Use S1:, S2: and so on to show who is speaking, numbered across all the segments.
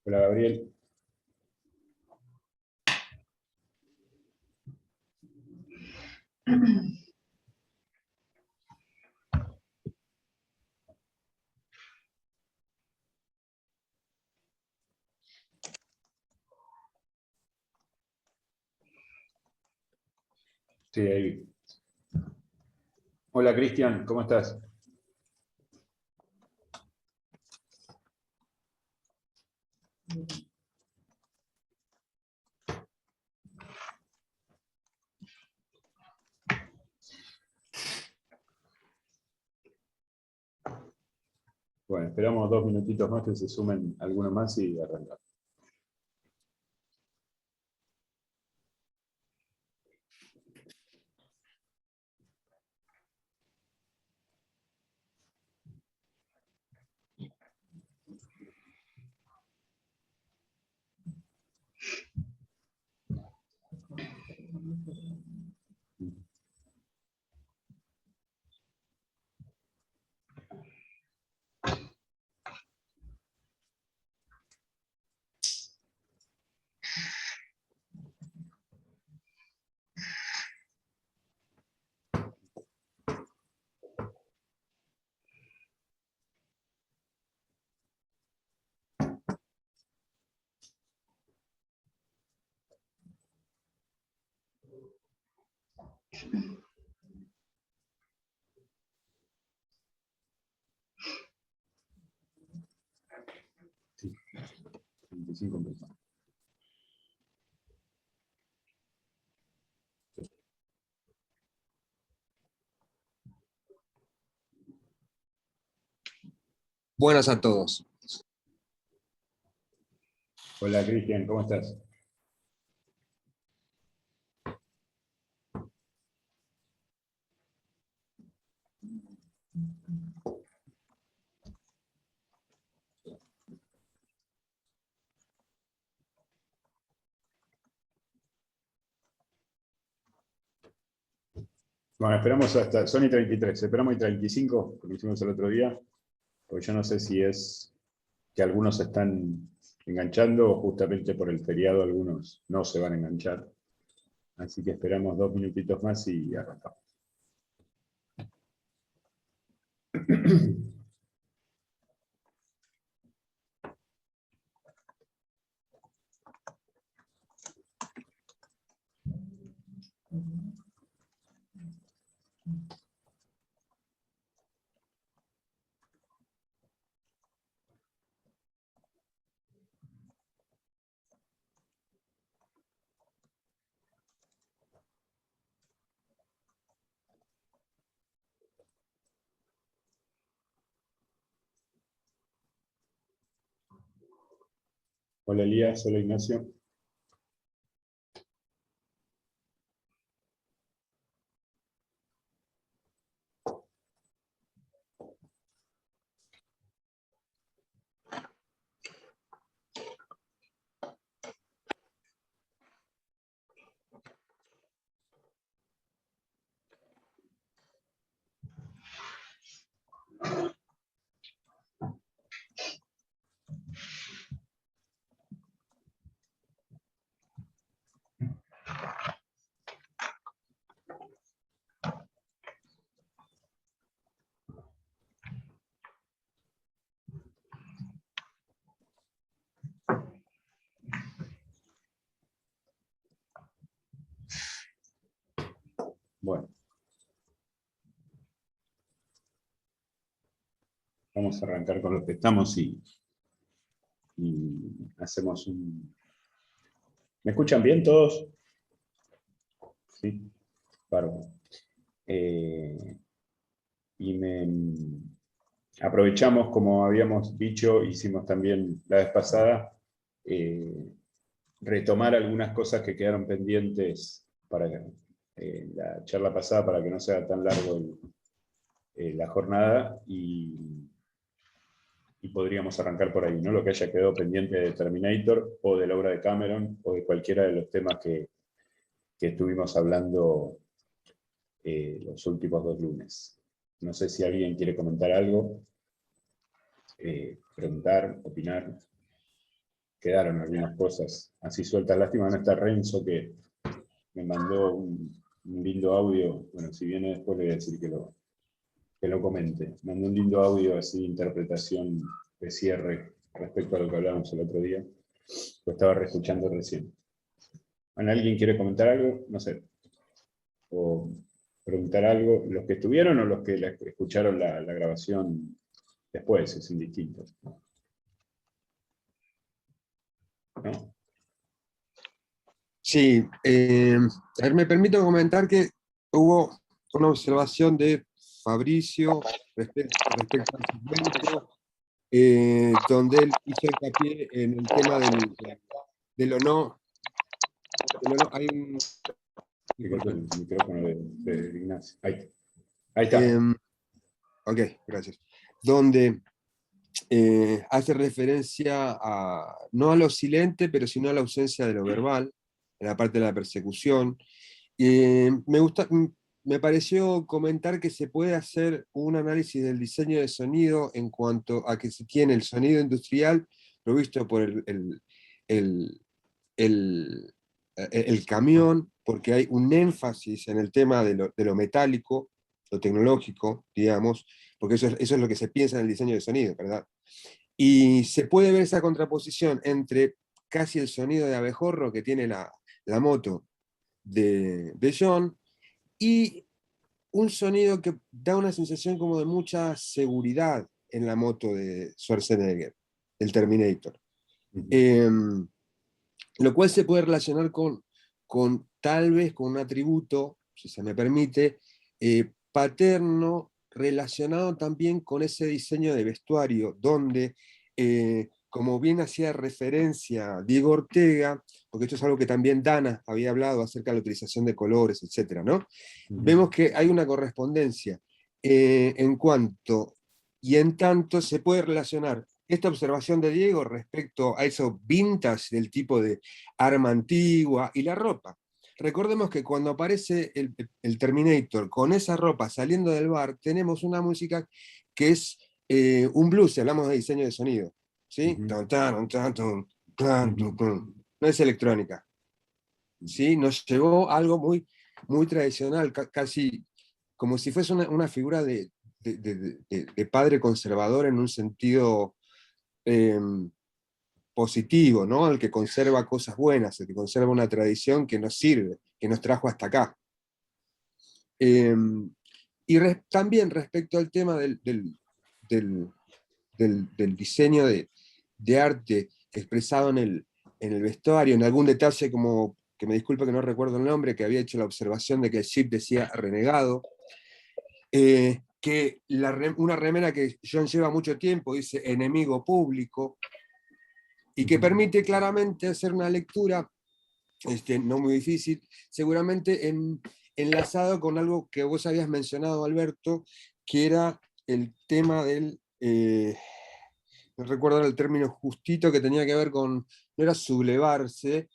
S1: Hola, Gabriel. Sí, ahí. Hola, Cristian, ¿cómo estás? Bueno, esperamos 2 minutitos más que se sumen algunos más y arrancamos. Sí, 25 minutos.
S2: Buenas a todos.
S1: Hola, Cristian, ¿cómo estás? Bueno, esperamos hasta, son y 33, esperamos y 35, como hicimos el otro día, porque yo no sé si es que algunos se están enganchando o justamente por el feriado algunos no se van a enganchar. Así que esperamos 2 minutitos más y arrancamos. Hola, Elías, hola, Ignacio. Bueno. Vamos a arrancar con lo que estamos y hacemos un... ¿Me escuchan bien todos? Sí, bárbaro. Aprovechamos, como habíamos dicho, hicimos también la vez pasada, retomar algunas cosas que quedaron pendientes para la charla pasada, para que no sea tan largo la jornada, y podríamos arrancar por ahí, ¿no? Lo que haya quedado pendiente de Terminator, o de la obra de Cameron, o de cualquiera de los temas que estuvimos hablando los últimos 2 lunes. No sé si alguien quiere comentar algo, preguntar, opinar. quedaron algunas cosas así sueltas. Lástima no está Renzo, que me mandó un lindo audio. Bueno, si viene después le voy a decir que lo comente. Mandó un lindo audio así, interpretación de cierre respecto a lo que hablábamos el otro día. Lo estaba reescuchando recién. Bueno, ¿alguien quiere comentar algo? No sé. O preguntar algo. ¿Los que estuvieron o los que escucharon la grabación después? Es indistinto. ¿No?
S2: Sí, a ver, me permito comentar que hubo una observación de Fabricio respecto al segmento, donde él hizo hincapié en el tema de lo no. Hay un.
S1: Fíjate el
S2: Disculpen.
S1: micrófono de Ignacio. Ahí está.
S2: Ok, gracias. Donde hace referencia no a lo silente, pero sino a la ausencia de lo verbal, en la parte de la persecución. Me pareció comentar que se puede hacer un análisis del diseño de sonido en cuanto a que se tiene el sonido industrial provisto por el, el camión, porque hay un énfasis en el tema de lo metálico, lo tecnológico, digamos, porque eso es lo que se piensa en el diseño de sonido, ¿verdad? Y se puede ver esa contraposición entre casi el sonido de abejorro que tiene la moto de John y un sonido que da una sensación como de mucha seguridad en la moto de Schwarzenegger, el Terminator. Lo cual se puede relacionar con tal vez con un atributo, si se me permite, paterno, relacionado también con ese diseño de vestuario, donde, como bien hacía referencia Diego Ortega, porque esto es algo que también Dana había hablado acerca de la utilización de colores, etc., ¿no? Vemos que hay una correspondencia en cuanto y en tanto se puede relacionar esta observación de Diego respecto a eso vintage del tipo de arma antigua y la ropa. Recordemos que cuando aparece el Terminator con esa ropa saliendo del bar, tenemos una música que es un blues, si hablamos de diseño de sonido. ¿Sí? No es electrónica. ¿Sí? Nos llevó a algo muy, muy tradicional, casi como si fuese una figura de padre conservador en un sentido positivo, ¿no? El que conserva cosas buenas, el que conserva una tradición que nos sirve, que nos trajo hasta acá. También respecto al tema del diseño de arte expresado en el vestuario, en algún detalle como, que me disculpe que no recuerdo el nombre, que había hecho la observación de que el chip decía renegado, que una remera que John lleva mucho tiempo dice enemigo público, y que permite claramente hacer una lectura, no muy difícil, seguramente enlazado con algo que vos habías mencionado, Alberto, que era el tema no recuerdo el término justito, que tenía que ver con, no era sublevarse,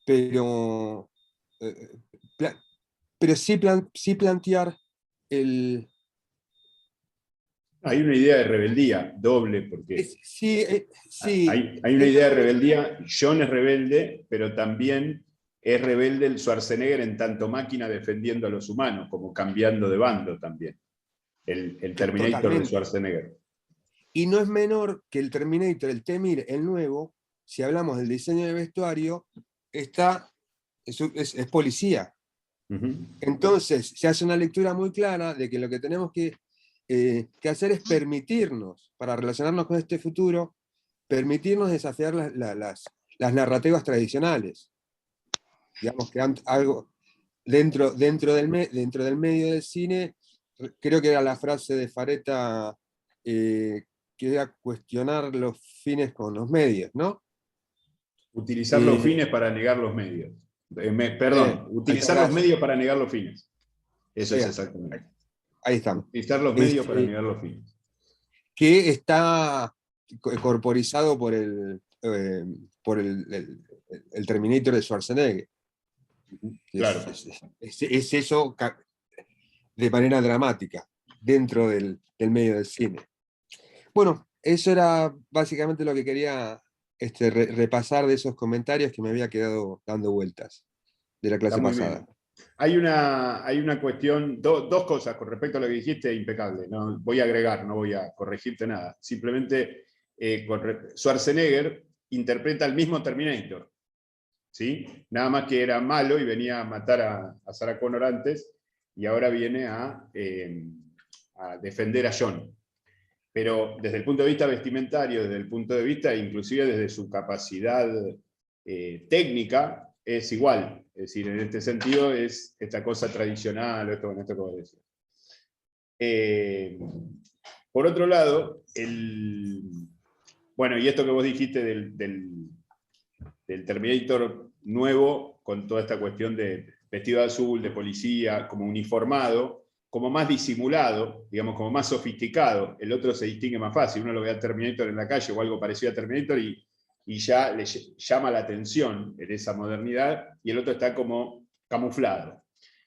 S2: pero, eh, pero sí plantear el.
S1: Hay una idea de rebeldía doble, porque
S2: Sí, sí,
S1: hay una idea de rebeldía. John es rebelde, pero también es rebelde el Schwarzenegger en tanto máquina defendiendo a los humanos, como cambiando de bando también. El Terminator de
S2: totalmente.
S1: Schwarzenegger.
S2: Y no es menor que el Terminator, el Temir, el nuevo, si hablamos del diseño de vestuario, es policía. Entonces, se hace una lectura muy clara de que lo que tenemos que hacer es permitirnos, para relacionarnos con este futuro, permitirnos desafiar las narrativas tradicionales. Digamos que algo dentro del medio del cine, creo que era la frase de Fareta, que era cuestionar los fines con los medios, ¿no?
S1: Utilizar los fines para negar los medios. Perdón, utilizar los medios para negar los fines. Eso es exactamente.
S2: Ahí estamos.
S1: Utilizar los medios para negar los fines.
S2: Que está corporizado por el Terminator de Schwarzenegger.
S1: Claro.
S2: Es eso de manera dramática dentro del medio del cine. Bueno, eso era básicamente lo que quería repasar de esos comentarios que me había quedado dando vueltas de la
S1: Está
S2: clase
S1: muy
S2: pasada.
S1: bien. Hay una cuestión, dos cosas con respecto a lo que dijiste, impecable. No voy a agregar, no voy a corregirte nada. Simplemente Schwarzenegger interpreta al mismo Terminator, ¿sí? Nada más que era malo y venía a matar a Sarah Connor antes, y ahora viene a defender a John. Pero desde el punto de vista vestimentario, desde el punto de vista, inclusive desde su capacidad técnica, es igual. Es decir, en este sentido es esta cosa tradicional, esto que vos decís. Por otro lado, bueno, y esto que vos dijiste del Terminator nuevo, con toda esta cuestión de vestido de azul, de policía, como uniformado, como más disimulado, digamos, como más sofisticado. El otro se distingue más fácil. Uno lo ve a Terminator en la calle o algo parecido a Terminator y ya le llama la atención en esa modernidad, y el otro está como camuflado.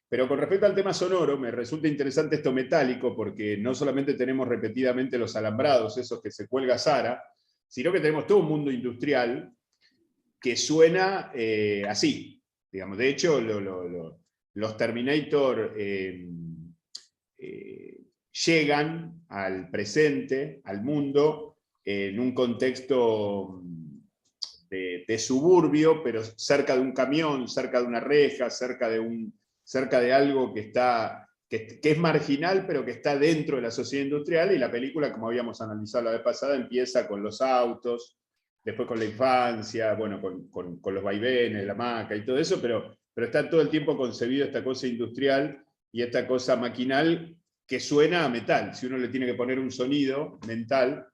S1: Pero con respecto al tema sonoro, me resulta interesante esto metálico, porque no solamente tenemos repetidamente los alambrados, esos que se cuelga Sara, sino que tenemos todo un mundo industrial que suena así. Digamos. De hecho, los Terminator llegan al presente, al mundo, en un contexto de suburbio, pero cerca de un camión, cerca de una reja, cerca de algo que es marginal, pero que está dentro de la sociedad industrial, y la película, como habíamos analizado la vez pasada, empieza con los autos, después con la infancia, bueno, con los vaivenes, la hamaca y todo eso, pero está todo el tiempo concebido esta cosa industrial y esta cosa maquinal que suena a metal. Si uno le tiene que poner un sonido mental,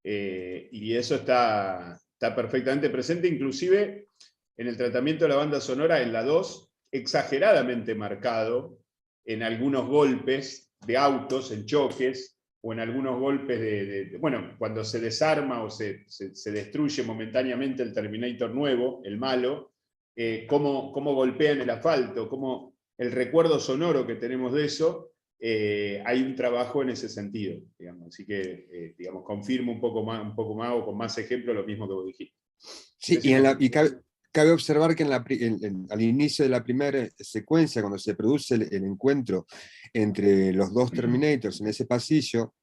S1: y eso está perfectamente presente, inclusive en el tratamiento de la banda sonora en la 2, exageradamente marcado en algunos golpes de autos, en choques, o en algunos golpes bueno, cuando se desarma o se destruye momentáneamente el Terminator nuevo, el malo, cómo golpea en el asfalto, cómo el recuerdo sonoro que tenemos de eso, hay un trabajo en ese sentido, digamos. Así que, digamos, confirmo un poco más o con más ejemplos lo mismo que vos dijiste.
S2: Sí, y cabe observar que al inicio de la primera secuencia, cuando se produce el encuentro entre los dos Terminators en ese pasillo,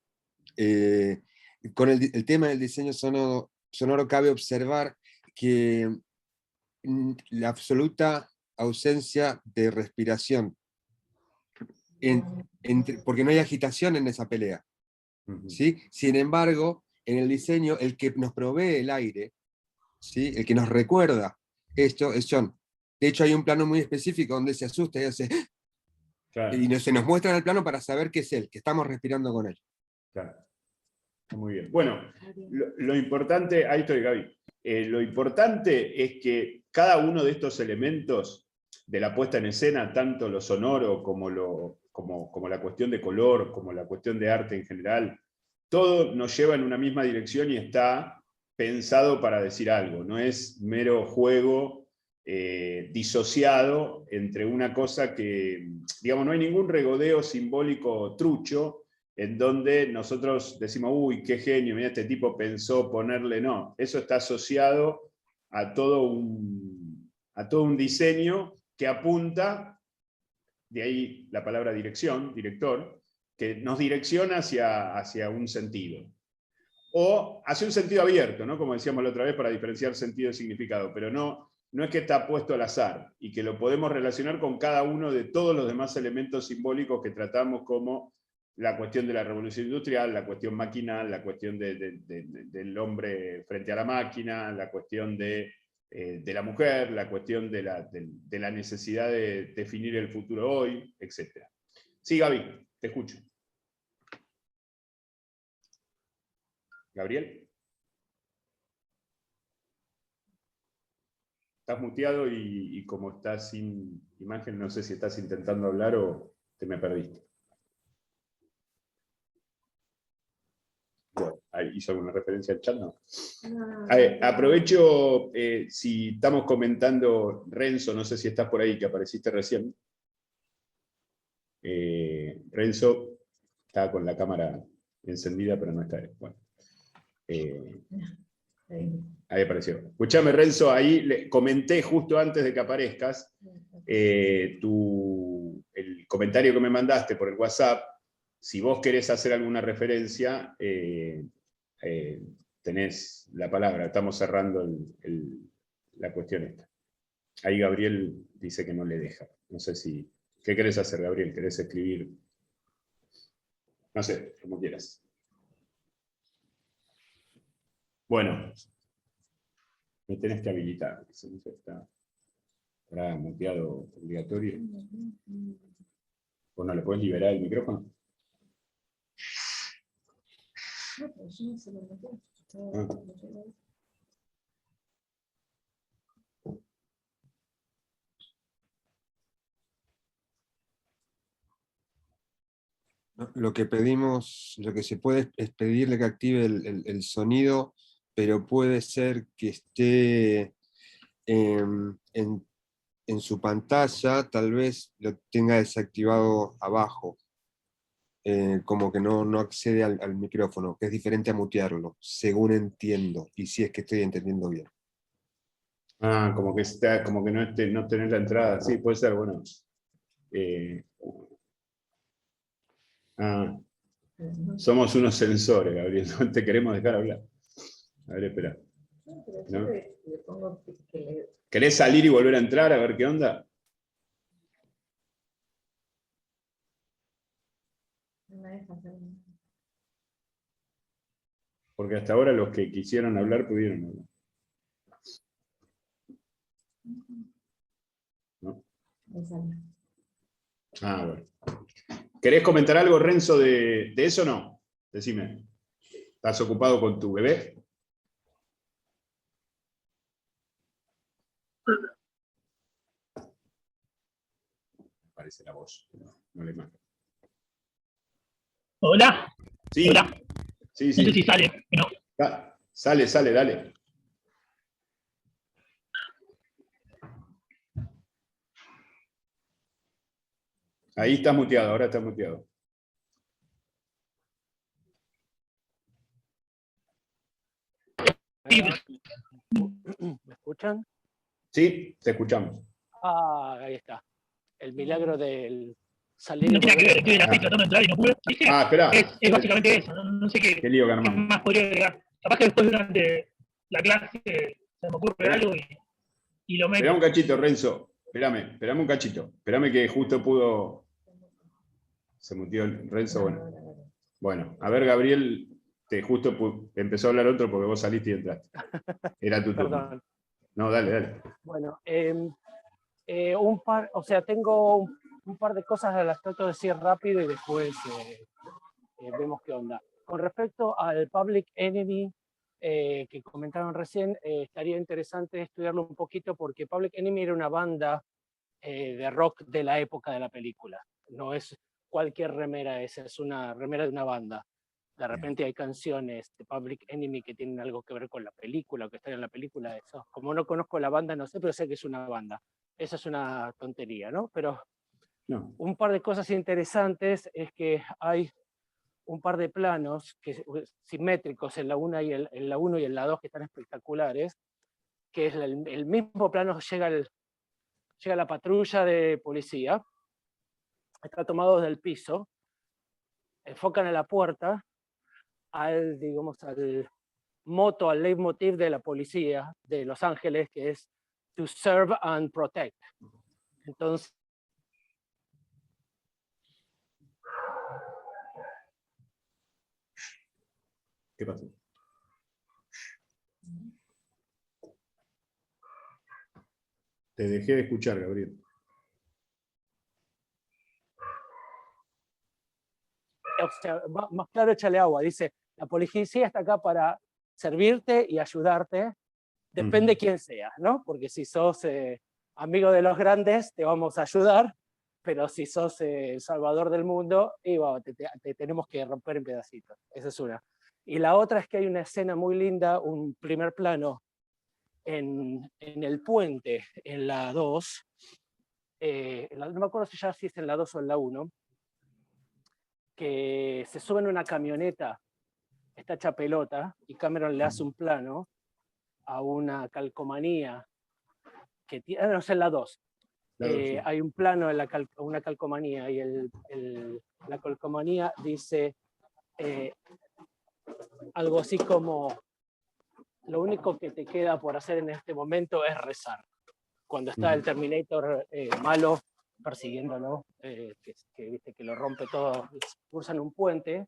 S2: con el tema del diseño sonoro cabe observar que la absoluta ausencia de respiración, porque no hay agitación en esa pelea. ¿Sí? Sin embargo, en el diseño, el que nos provee el aire, ¿sí? El que nos recuerda esto es John. De hecho, hay un plano muy específico donde se asusta y hace...
S1: Claro.
S2: Y se nos muestra en el plano para saber que es él, que estamos respirando con él.
S1: Claro. Muy bien. Bueno, lo importante, ahí estoy, Gaby. Lo importante es que cada uno de estos elementos de la puesta en escena, tanto lo sonoro como la cuestión de color, como la cuestión de arte en general, todo nos lleva en una misma dirección y está pensado para decir algo. No es mero juego disociado entre una cosa que, digamos, no hay ningún regodeo simbólico trucho, en donde nosotros decimos, uy, qué genio, mira, este tipo pensó ponerle, no, eso está asociado a todo un diseño que apunta, de ahí la palabra dirección, director, que nos direcciona hacia un sentido. O hacia un sentido abierto, ¿no? Como decíamos la otra vez, para diferenciar sentido y significado, pero no es que está puesto al azar, y que lo podemos relacionar con cada uno de todos los demás elementos simbólicos que tratamos, como la cuestión de la revolución industrial, la cuestión maquinal, la cuestión del hombre frente a la máquina, la cuestión de la mujer, la cuestión de la necesidad de definir el futuro hoy, etc. Sí, Gaby, te escucho. Gabriel. Estás muteado y como estás sin imagen, no sé si estás intentando hablar o te me perdiste. Bueno, ¿hizo alguna referencia al chat? No. Aprovecho, si estamos comentando, Renzo, no sé si estás por ahí, que apareciste recién. Renzo está con la cámara encendida, pero no está. Bueno. Ahí apareció. Escuchame, Renzo, ahí le comenté justo antes de que aparezcas el comentario que me mandaste por el WhatsApp. Si vos querés hacer alguna referencia, tenés la palabra. Estamos cerrando la cuestión esta. Ahí Gabriel dice que no le deja. No sé si... ¿Qué querés hacer, Gabriel? ¿Querés escribir? No sé, como quieras. Bueno. Me tenés que habilitar. Está muteado obligatorio. ¿Vos no le podés liberar el micrófono? Ah.
S2: Lo que pedimos, lo que se puede es pedirle que active el sonido, pero puede ser que esté en su pantalla, tal vez lo tenga desactivado abajo, como que no accede al micrófono, que es diferente a mutearlo, según entiendo, y si es que estoy entendiendo bien.
S1: Ah, como que no tener la entrada. Sí, puede ser, bueno. Somos unos sensores, Gabriel. No te queremos dejar hablar. A ver, espera. ¿No? ¿Querés salir y volver a entrar a ver qué onda? Porque hasta ahora los que quisieron hablar pudieron hablar. ¿No? Ah, bueno. ¿Querés comentar algo, Renzo, de eso o no? Decime. ¿Estás ocupado con tu bebé? Parece la voz, no le mando.
S3: Hola.
S1: Sí.
S3: Hola.
S1: Sí.
S3: No sé si sale. No.
S1: Sale, dale. Ahí está muteado, ahora está muteado.
S4: ¿Me escuchan?
S1: Sí, te escuchamos.
S4: Ah, ahí está. El milagro del salir
S3: No
S4: y
S3: tiene que ver,
S4: volver.
S3: estoy en la fecha tratando de entrar y no pude. Dije,
S1: espera.
S3: es básicamente eso, no sé
S1: Qué lío que
S3: qué
S1: armamos.
S3: más podría agregar. Capaz que después durante la clase se me ocurre algo y lo meto.
S1: Esperá un cachito, Renzo. Esperame un cachito. Esperame que justo pudo... Se muteó el Renzo, bueno. Bueno, a ver, Gabriel, justo empezó a hablar otro porque vos saliste y entraste. Era tu turno.
S4: Perdón.
S1: No, dale.
S4: Bueno, tengo un par de cosas a las que trato de decir rápido y después vemos qué onda. Con respecto al Public Enemy que comentaron recién, estaría interesante estudiarlo un poquito porque Public Enemy era una banda de rock de la época de la película. No es cualquier remera, esa es una remera de una banda. De repente hay canciones de Public Enemy que tienen algo que ver con la película o que están en la película. Eso. Como no conozco la banda, no sé, pero sé que es una banda. Eso es una tontería, ¿no? Pero
S1: No.
S4: un par de cosas interesantes es que hay un par de planos simétricos en la 1 y en la 2 que están espectaculares, que es el mismo plano llega la patrulla de policía, está tomado desde el piso, enfocan a la puerta, al moto, al leitmotiv de la policía de Los Ángeles, que es to serve and protect. Entonces,
S1: ¿Qué pasó? Te dejé de escuchar, Gabriel.
S4: o sea, más claro, échale agua. Dice, la policía está acá para servirte y ayudarte, depende quién seas, ¿no? Porque si sos amigo de los grandes, te vamos a ayudar, pero si sos el salvador del mundo, te tenemos que romper en pedacitos. Esa es una. Y la otra es que hay una escena muy linda, un primer plano en el puente, en la 2, no me acuerdo si es en la 2 o en la 1, que se suben a una camioneta está hecha pelota y Cameron le hace un plano a una calcomanía que tiene, no sé, la 2.
S1: Sí.
S4: Hay un plano en una calcomanía y la calcomanía dice algo así como: lo único que te queda por hacer en este momento es rezar. Cuando está el Terminator malo persiguiéndolo, viste que lo rompe todo, cruzan un puente,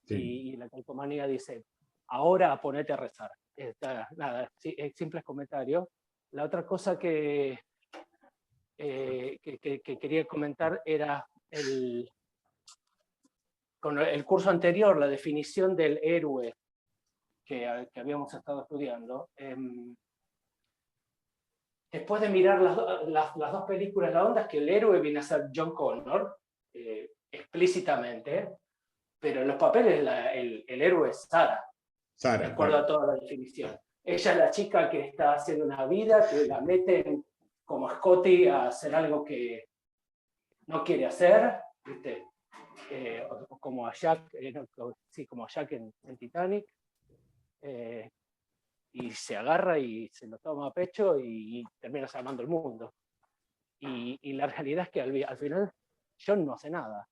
S1: Sí.
S4: y la calcomanía dice: ahora ponete a rezar. Nada, simples comentarios. La otra cosa que quería comentar era con el curso anterior, la definición del héroe que habíamos estado estudiando. Después de mirar las dos películas, la onda es que el héroe viene a ser John Connor, explícitamente, pero en los papeles el héroe es Sarah,
S1: Sarah,
S4: de acuerdo a toda la definición. Ella es la chica que está haciendo una vida, que la meten como Scotty a hacer algo que no quiere hacer, ¿viste? Como a Jack, como a Jack en Titanic, y se agarra y se lo toma a pecho y termina salvando el mundo. Y la realidad es que al final John no hace nada.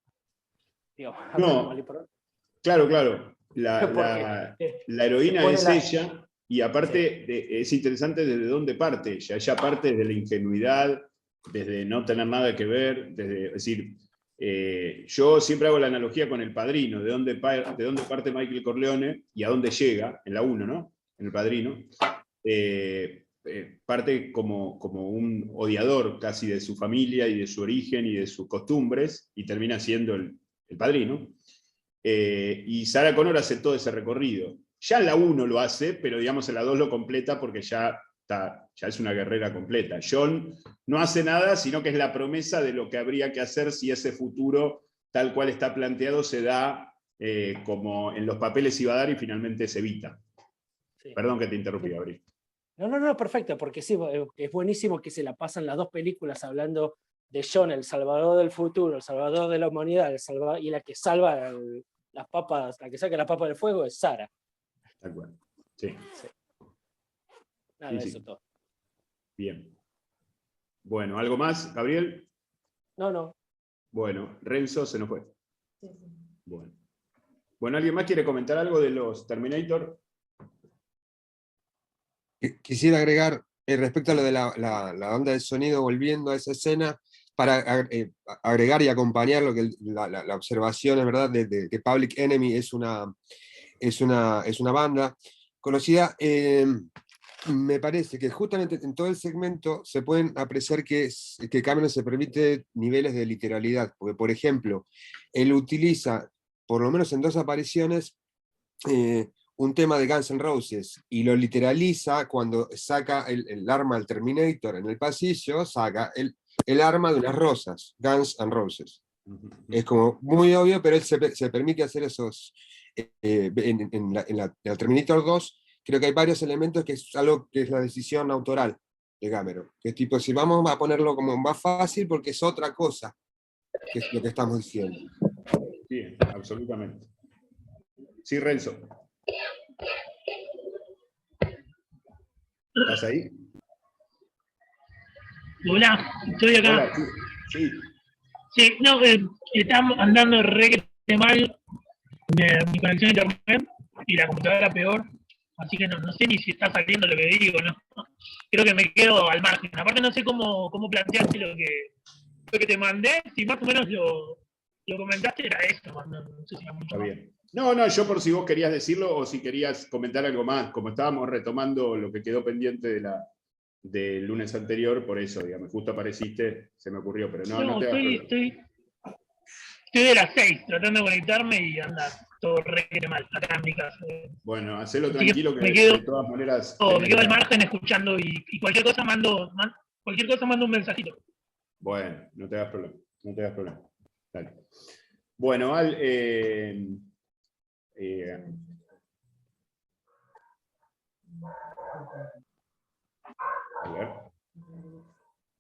S4: Digamos,
S1: No, claro. La heroína es ella, y aparte es interesante desde dónde parte ella. Ella parte desde la ingenuidad, desde no tener nada que ver, es decir, yo siempre hago la analogía con El Padrino, de dónde parte Michael Corleone y a dónde llega, en la 1, ¿no? En El Padrino. Parte como un odiador casi de su familia y de su origen y de sus costumbres, y termina siendo el padrino. Y Sarah Connor hace todo ese recorrido. Ya en la 1 lo hace, pero digamos en la 2 lo completa porque ya es una guerrera completa. John no hace nada, sino que es la promesa de lo que habría que hacer si ese futuro, tal cual está planteado, se da como en los papeles iba a dar y finalmente se evita. Sí. Perdón que te interrumpí, Abril.
S4: No, perfecto, porque sí, es buenísimo que se la pasan las dos películas hablando de John, el salvador del futuro, el salvador de la humanidad, y la que salva las papas, la que saca las papas del fuego es Sarah.
S1: Tal cual. Sí.
S4: Nada, eso todo.
S1: Bien. Bueno, ¿algo más, Gabriel?
S4: No.
S1: Bueno, Renzo se nos fue. Sí. Bueno, ¿alguien más quiere comentar algo de los Terminator?
S2: Quisiera agregar respecto a lo de la onda de sonido, volviendo a esa escena, para agregar y acompañar lo que la observación, es verdad, de que Public Enemy es una banda conocida. Me parece que justamente en todo el segmento se pueden apreciar que Cameron se permite niveles de literalidad, porque por ejemplo, él utiliza, por lo menos en 2 apariciones, un tema de Guns N' Roses, y lo literaliza cuando saca el arma al Terminator en el pasillo, saca el arma de unas rosas, Guns N' Roses. Es como muy obvio, pero él se permite hacer esos... en la Terminator 2, creo que hay varios elementos que es algo que es la decisión autoral de Cameron. Que es tipo, si vamos a ponerlo como más fácil, porque es otra cosa, que es lo que estamos diciendo.
S1: Sí, absolutamente. Sí, Renzo. ¿Estás ahí?
S3: Hola, estoy acá.
S1: Hola, sí.
S3: Sí, no, está andando re mal mi conexión a internet y la computadora peor, así que no sé ni si está saliendo lo que digo, ¿no? Creo que me quedo al margen. Aparte no sé cómo planteaste lo que te mandé, si más o menos lo comentaste era esto, no sé si era mucho.
S1: Está bien. No, yo por si vos querías decirlo o si querías comentar algo más, como estábamos retomando lo que quedó pendiente del lunes anterior, por eso, digamos, justo apareciste, se me ocurrió, pero no te hagas problema.
S3: Estoy de las 6 tratando de conectarme y anda todo re mal acá en mi casa.
S1: Bueno, hacelo tranquilo que de todas maneras...
S3: Me quedo al margen escuchando y cualquier cosa mando un mensajito.
S1: Bueno, no te hagas problema. Dale. Bueno, a ver.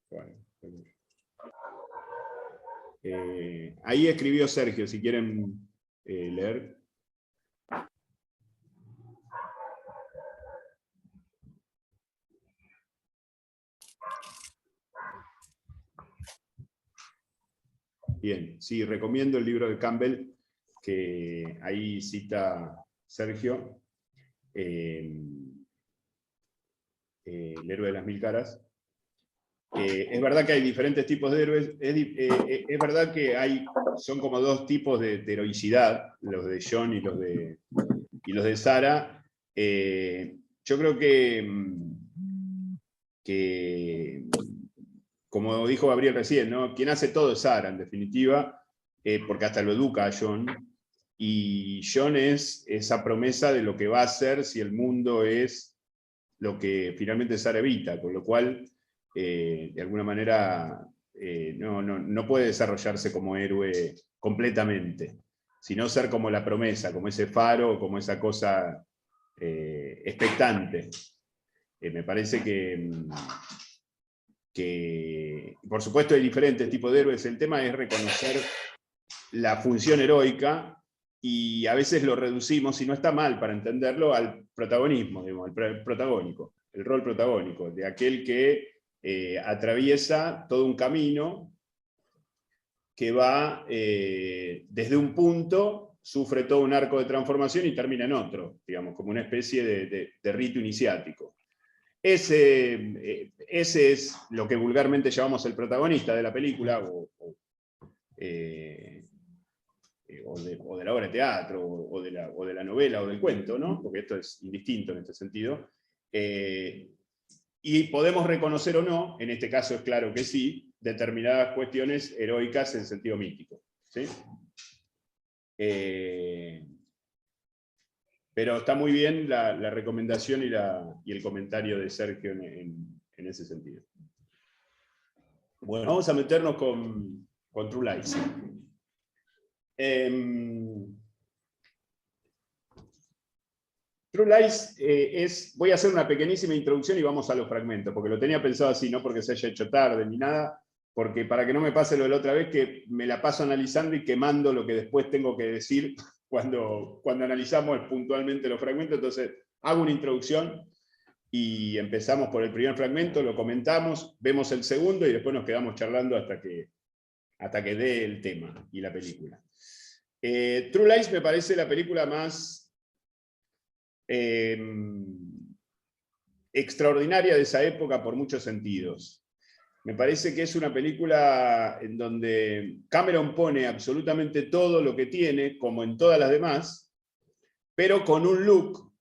S1: Bueno, ahí escribió Sergio, si quieren leer. Bien, sí, recomiendo el libro de Campbell, que ahí cita Sergio, El héroe de las mil caras. Es verdad que hay diferentes tipos de héroes, es verdad que son como dos tipos de heroicidad, los de John y los de Sarah. Yo creo que, como dijo Gabriel recién, ¿no? Quien hace todo es Sarah, en definitiva, porque hasta lo educa a John, y John es esa promesa de lo que va a ser si el mundo es lo que finalmente Sarah evita, con lo cual, de alguna manera, no puede desarrollarse como héroe completamente, sino ser como la promesa, como ese faro, como esa cosa expectante. Me parece que, por supuesto, hay diferentes tipos de héroes. El tema es reconocer la función heroica, y a veces lo reducimos, y no está mal para entenderlo, al protagonismo, digamos, el protagónico, el rol protagónico, de aquel que atraviesa todo un camino que va desde un punto, sufre todo un arco de transformación y termina en otro, digamos, como una especie de rito iniciático. Ese es lo que vulgarmente llamamos el protagonista de la película, o de la obra de teatro, o de la novela, o del cuento, ¿no? Porque esto es indistinto en este sentido. Y podemos reconocer o no, en este caso es claro que sí, determinadas cuestiones heroicas en sentido mítico, ¿sí? Pero está muy bien la recomendación y el comentario de Sergio en ese sentido. Bueno, vamos a meternos con True Lies. True Lies voy a hacer una pequeñísima introducción y vamos a los fragmentos, porque lo tenía pensado así, no porque se haya hecho tarde ni nada, porque para que no me pase lo de la otra vez, que me la paso analizando y quemando lo que después tengo que decir cuando analizamos puntualmente los fragmentos. Entonces hago una introducción y empezamos por el primer fragmento, lo comentamos, vemos el segundo y después nos quedamos charlando hasta que dé el tema y la película. True Lies me parece la película más extraordinaria de esa época por muchos sentidos. Me parece que es una película en donde Cameron pone absolutamente todo lo que tiene, como en todas las demás, pero con un look,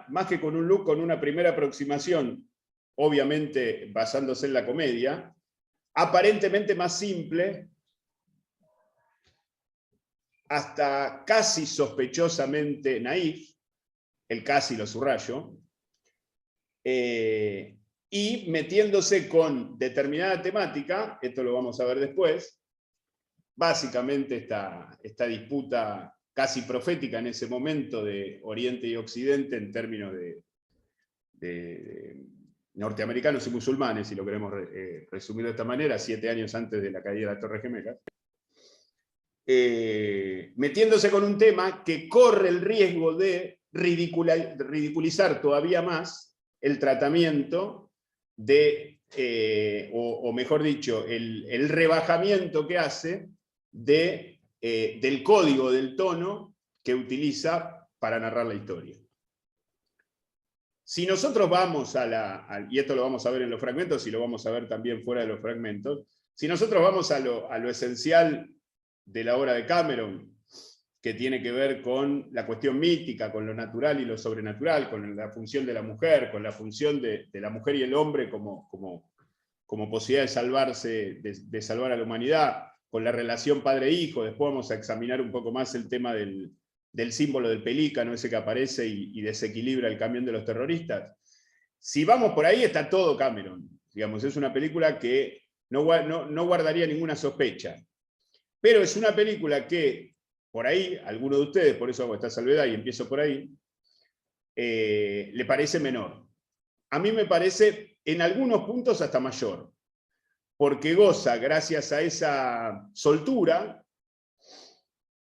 S1: más que con un look, con una primera aproximación, obviamente basándose en la comedia, aparentemente más simple, hasta casi sospechosamente naif, el casi lo subrayo, y metiéndose con determinada temática, esto lo vamos a ver después, básicamente esta disputa casi profética en ese momento de Oriente y Occidente en términos de norteamericanos y musulmanes, si lo queremos resumir de esta manera, 7 años antes de la caída de la Torre Gemela, metiéndose con un tema que corre el riesgo de ridiculizar todavía más el tratamiento o mejor dicho, el rebajamiento que hace del código del tono que utiliza para narrar la historia. Si nosotros vamos y esto lo vamos a ver en los fragmentos y lo vamos a ver también fuera de los fragmentos, si nosotros vamos a lo esencial de la obra de Cameron, que tiene que ver con la cuestión mítica, con lo natural y lo sobrenatural, con la función de la mujer, con la función de la mujer y el hombre como posibilidad de salvarse, de salvar a la humanidad, con la relación padre-hijo. Después vamos a examinar un poco más el tema del símbolo del pelícano, ese que aparece y desequilibra el camión de los terroristas. Si vamos por ahí, está todo Cameron. Digamos, es una película que no guardaría ninguna sospecha. Pero es una película que, por ahí, alguno de ustedes, por eso hago esta salvedad y empiezo por ahí, le parece menor. A mí me parece, en algunos puntos, hasta mayor, porque goza, gracias a esa soltura.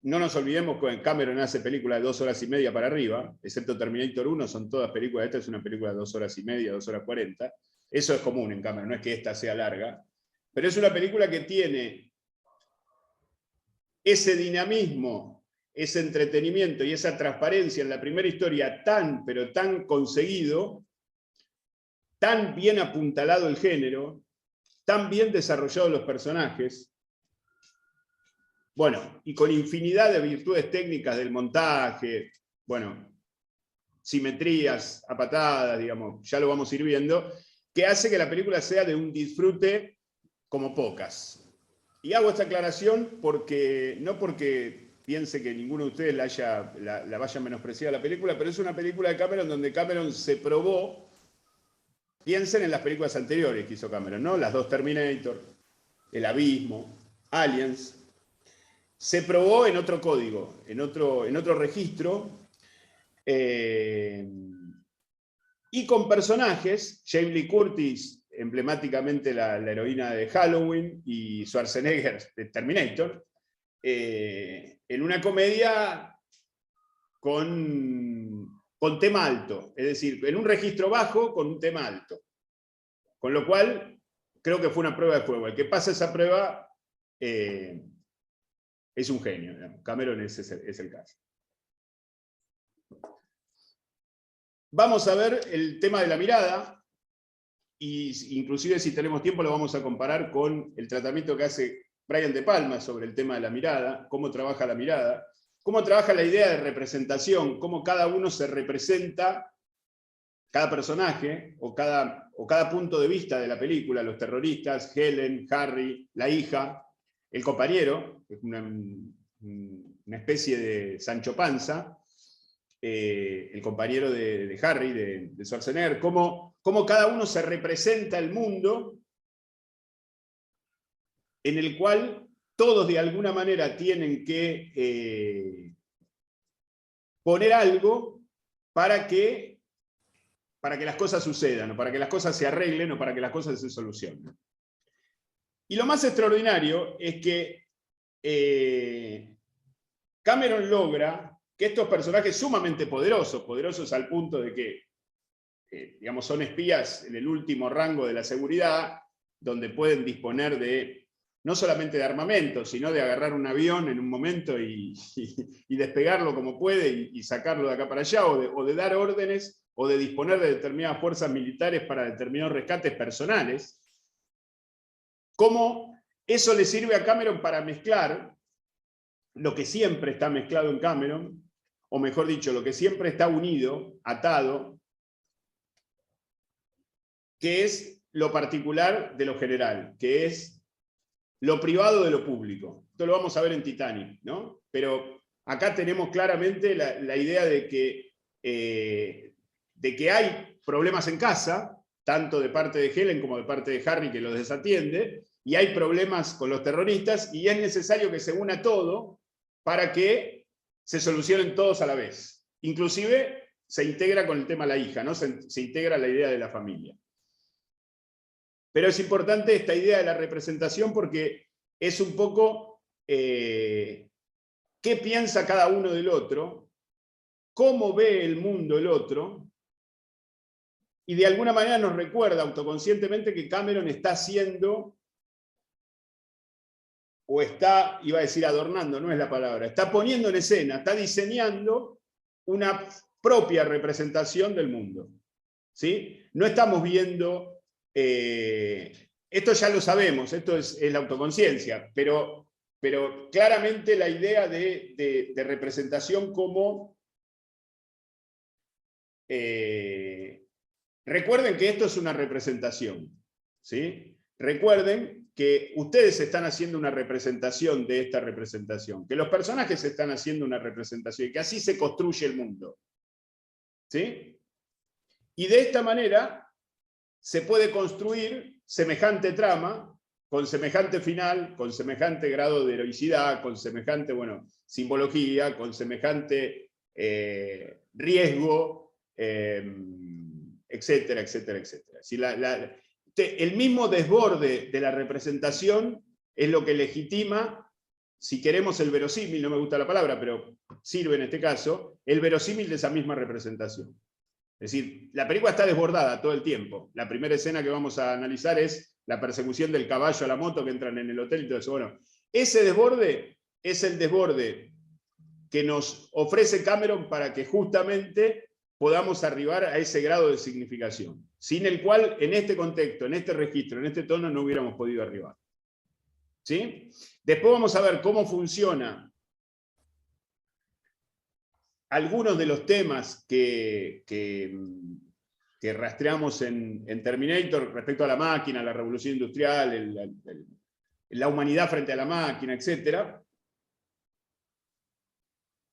S1: No nos olvidemos que Cameron hace películas de 2 horas y media para arriba, excepto Terminator 1, son todas películas. Esta es una película de 2 horas y media, 2 horas 40. Eso es común en Cameron, no es que esta sea larga, pero es una película que tiene ese dinamismo, ese entretenimiento y esa transparencia en la primera historia tan, pero tan conseguido, tan bien apuntalado el género, tan bien desarrollados los personajes, bueno, y con infinidad de virtudes técnicas del montaje, bueno, simetrías a patadas, digamos, ya lo vamos a ir viendo, que hace que la película sea de un disfrute como pocas. Y hago esta aclaración porque, no porque piense que ninguno de ustedes la vaya a menospreciar a la película, pero es una película de Cameron donde Cameron se probó. Piensen en las películas anteriores que hizo Cameron, ¿no? Las dos Terminator, El Abismo, Aliens. Se probó en otro código, en otro registro, y con personajes, Jamie Lee Curtis, emblemáticamente la heroína de Halloween, y Schwarzenegger de Terminator, en una comedia con tema alto, es decir, en un registro bajo con un tema alto. Con lo cual, creo que fue una prueba de fuego. El que pasa esa prueba es un genio. Cameron es el caso. Vamos a ver el tema de la mirada, y inclusive si tenemos tiempo lo vamos a comparar con el tratamiento que hace Brian De Palma sobre el tema de la mirada, cómo trabaja la mirada, cómo trabaja la idea de representación, cómo cada uno se representa, cada personaje o cada punto de vista de la película, los terroristas, Helen, Harry, la hija, el compañero, que es una especie de Sancho Panza, el compañero de Harry, de Schwarzenegger, cómo cada uno se representa el mundo en el cual todos de alguna manera tienen que poner algo para que las cosas sucedan, o para que las cosas se arreglen, o para que las cosas se solucionen. Y lo más extraordinario es que Cameron logra que estos personajes sumamente poderosos al punto de que, digamos, son espías en el último rango de la seguridad, donde pueden disponer no solamente de armamento, sino de agarrar un avión en un momento y despegarlo como puede y sacarlo de acá para allá, o de dar órdenes, o de disponer de determinadas fuerzas militares para determinados rescates personales. Cómo eso le sirve a Cameron para mezclar lo que siempre está mezclado en Cameron, o mejor dicho, lo que siempre está unido, atado, que es lo particular de lo general, que es lo privado de lo público. Esto lo vamos a ver en Titanic, ¿no? Pero acá tenemos claramente la idea de que hay problemas en casa, tanto de parte de Helen como de parte de Harry, que los desatiende, y hay problemas con los terroristas, y es necesario que se una todo para que se solucionen todos a la vez. Inclusive se integra con el tema de la hija, ¿no? Se integra la idea de la familia. Pero es importante esta idea de la representación porque es un poco qué piensa cada uno del otro, cómo ve el mundo el otro, y de alguna manera nos recuerda autoconscientemente que Cameron está haciendo, o está, iba a decir adornando, no es la palabra, está poniendo en escena, está diseñando una propia representación del mundo. ¿Sí? No estamos viendo, esto ya lo sabemos, esto es la autoconciencia, pero claramente la idea de representación como... recuerden que esto es una representación, ¿sí? Recuerden que ustedes están haciendo una representación de esta representación, que los personajes están haciendo una representación, y que así se construye el mundo. ¿Sí? Y de esta manera se puede construir semejante trama, con semejante final, con semejante grado de heroicidad, con semejante, bueno, simbología, con semejante riesgo, etcétera, etcétera, etcétera. Si el mismo desborde de la representación es lo que legitima, si queremos el verosímil, no me gusta la palabra, pero sirve en este caso, el verosímil de esa misma representación. Es decir, la película está desbordada todo el tiempo. La primera escena que vamos a analizar es la persecución del caballo a la moto que entran en el hotel y todo eso. Bueno, ese desborde es el desborde que nos ofrece Cameron para que justamente podamos arribar a ese grado de significación, sin el cual en este contexto, en este registro, en este tono no hubiéramos podido arribar. ¿Sí? Después vamos a ver cómo funciona algunos de los temas que rastreamos en Terminator respecto a la máquina, la revolución industrial, la humanidad frente a la máquina, etc.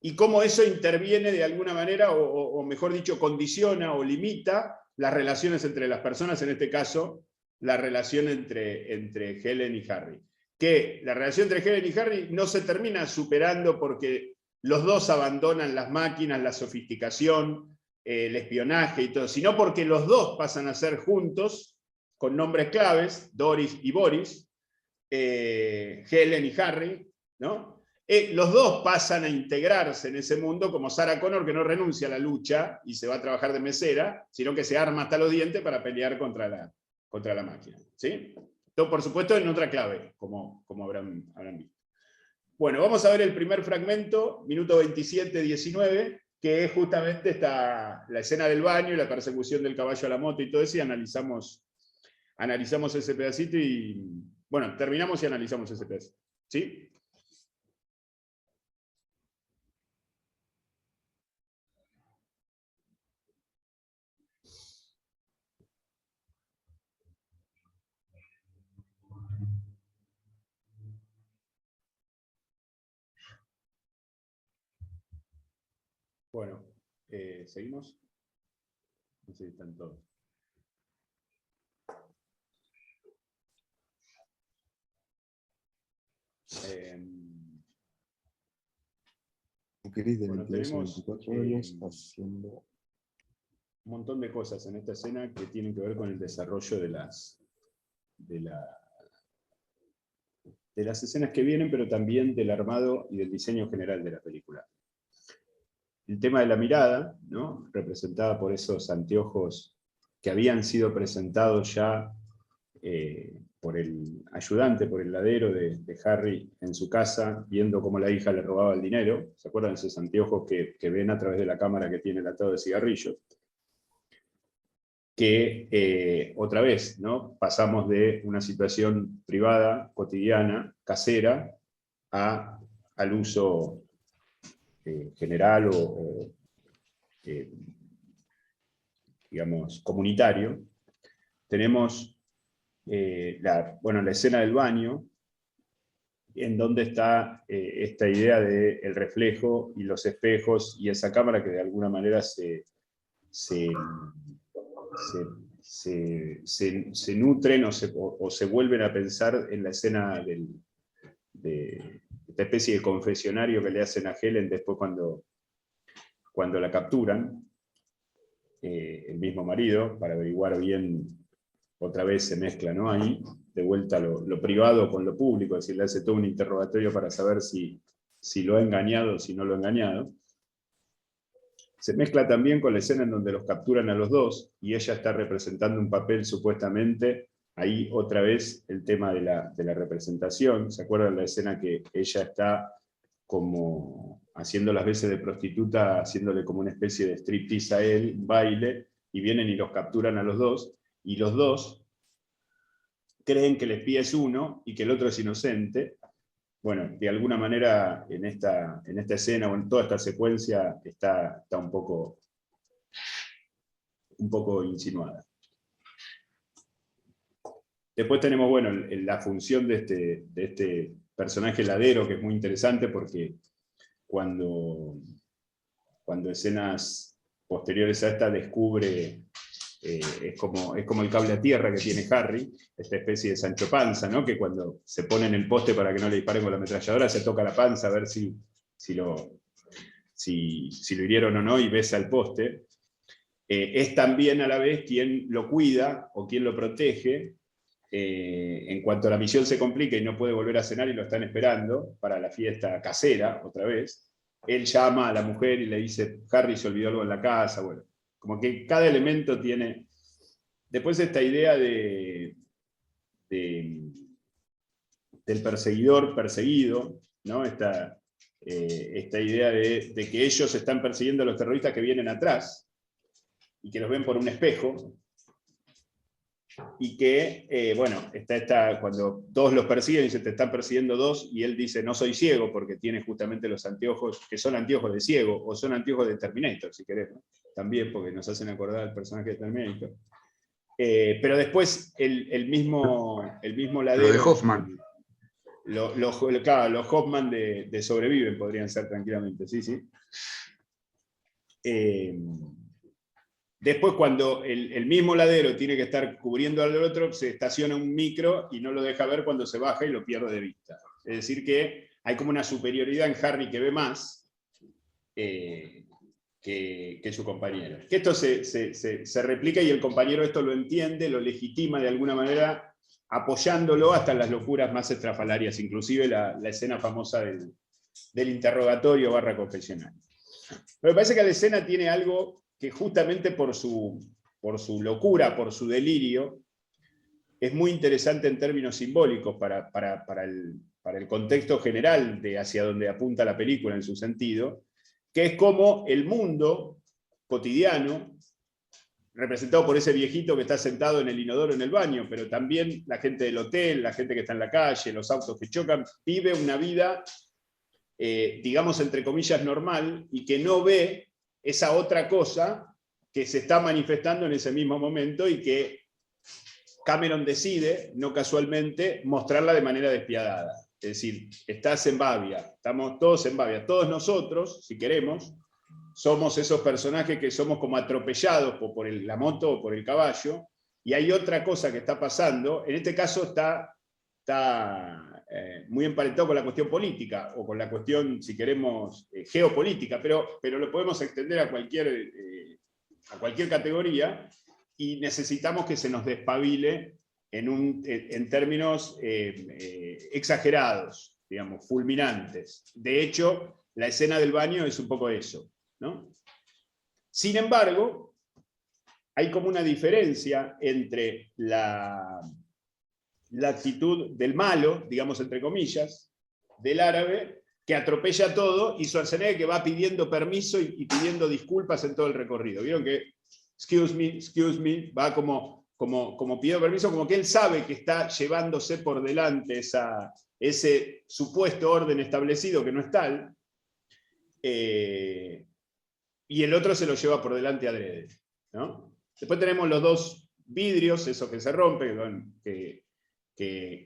S1: Y cómo eso interviene de alguna manera, o mejor dicho, condiciona o limita las relaciones entre las personas, en este caso, la relación entre Helen y Harry. Que la relación entre Helen y Harry no se termina superando porque los dos abandonan las máquinas, la sofisticación, el espionaje y todo, sino porque los dos pasan a ser juntos, con nombres claves, Doris y Boris, Helen y Harry, ¿no? Los dos pasan a integrarse en ese mundo, como Sarah Connor, que no renuncia a la lucha y se va a trabajar de mesera, sino que se arma hasta los dientes para pelear contra la máquina. ¿Sí? Esto, por supuesto, en otra clave, como habrán visto. Bueno, vamos a ver el primer fragmento, minuto 27-19, que es justamente la escena del baño y la persecución del caballo a la moto y todo eso, y analizamos ese pedacito y, bueno, terminamos y analizamos ese pedacito. ¿Sí? Bueno, ¿seguimos? No sé si están todos.
S2: Querés de
S1: Bueno,
S2: 22 a
S1: tenemos
S2: 24 años haciendo...
S1: un montón de cosas en esta escena que tienen que ver con el desarrollo de las escenas que vienen, pero también del armado y del diseño general de la película. El tema de la mirada, ¿no? Representada por esos anteojos que habían sido presentados ya por el ayudante, por el ladero de Harry en su casa, viendo cómo la hija le robaba el dinero. ¿Se acuerdan de esos anteojos que ven a través de la cámara que tiene el atado de cigarrillos? Que otra vez, ¿no? Pasamos de una situación privada, cotidiana, casera, al uso general o digamos, comunitario. Tenemos la escena del baño, en donde está esta idea del reflejo y los espejos y esa cámara que de alguna manera se nutren o se vuelven a pensar en la escena de esta especie de confesionario que le hacen a Helen después cuando la capturan, el mismo marido, para averiguar bien, otra vez se mezcla, ¿no? Ahí, de vuelta lo privado con lo público, es decir, le hace todo un interrogatorio para saber si lo ha engañado o si no lo ha engañado. Se mezcla también con la escena en donde los capturan a los dos, y ella está representando un papel supuestamente, ahí otra vez el tema de la representación. ¿Se acuerdan la escena que ella está como haciendo las veces de prostituta, haciéndole como una especie de striptease a él, baile, y vienen y los capturan a los dos, y los dos creen que el espía es uno y que el otro es inocente? Bueno, de alguna manera en esta escena o en toda esta secuencia está un poco insinuada. Después tenemos, bueno, la función de este personaje ladero, que es muy interesante porque cuando escenas posteriores a esta descubre, es como el cable a tierra que tiene Harry, esta especie de Sancho Panza, ¿no? Que cuando se pone en el poste para que no le disparen con la ametralladora, se toca la panza a ver si lo hirieron o no y besa el poste. Es también a la vez quien lo cuida o quien lo protege en cuanto la misión se complica y no puede volver a cenar y lo están esperando para la fiesta casera, otra vez. Él llama a la mujer y le dice, Harry se olvidó algo en la casa. Bueno, como que cada elemento tiene... Después esta idea del perseguidor perseguido, ¿no? Esta idea de que ellos están persiguiendo a los terroristas que vienen atrás, y que los ven por un espejo, y que, bueno, cuando todos los persiguen, dice, te están persiguiendo dos, y él dice, no soy ciego, porque tiene justamente los anteojos, que son anteojos de ciego, o son anteojos de Terminator, si querés, ¿no? También, porque nos hacen acordar al personaje de Terminator. Pero después, el mismo ladero...
S5: Lo de Hoffman.
S1: Claro, los Hoffman de Sobreviven podrían ser tranquilamente, sí, sí. Después, cuando el mismo ladero tiene que estar cubriendo al otro, se estaciona un micro y no lo deja ver cuando se baja y lo pierde de vista. Es decir que hay como una superioridad en Harry que ve más que su compañero. Que esto se replica y el compañero esto lo entiende, lo legitima de alguna manera, apoyándolo hasta las locuras más estrafalarias, inclusive la escena famosa del interrogatorio / confesionario. Pero me parece que la escena tiene algo que justamente por su locura, por su delirio, es muy interesante en términos simbólicos para el contexto general de hacia donde apunta la película en su sentido, que es como el mundo cotidiano, representado por ese viejito que está sentado en el inodoro en el baño, pero también la gente del hotel, la gente que está en la calle, los autos que chocan, vive una vida, digamos, entre comillas, normal, y que no ve esa otra cosa que se está manifestando en ese mismo momento y que Cameron decide, no casualmente, mostrarla de manera despiadada. Es decir, estás en Bavia, estamos todos en Bavia, todos nosotros, si queremos, somos esos personajes que somos como atropellados por la moto o por el caballo, y hay otra cosa que está pasando, en este caso está muy emparentado con la cuestión política, o con la cuestión, si queremos, geopolítica, pero lo podemos extender a cualquier categoría, y necesitamos que se nos despabile en términos exagerados, digamos, fulminantes. De hecho, la escena del baño es un poco eso, ¿no? Sin embargo, hay como una diferencia entre la actitud del malo, digamos entre comillas, del árabe, que atropella todo, y Schwarzenegger que va pidiendo permiso y pidiendo disculpas en todo el recorrido. ¿Vieron que excuse me, va como pidiendo permiso, como que él sabe que está llevándose por delante ese supuesto orden establecido que no es tal, y el otro se lo lleva por delante adrede, ¿no? Después tenemos los dos vidrios, esos que se rompen, que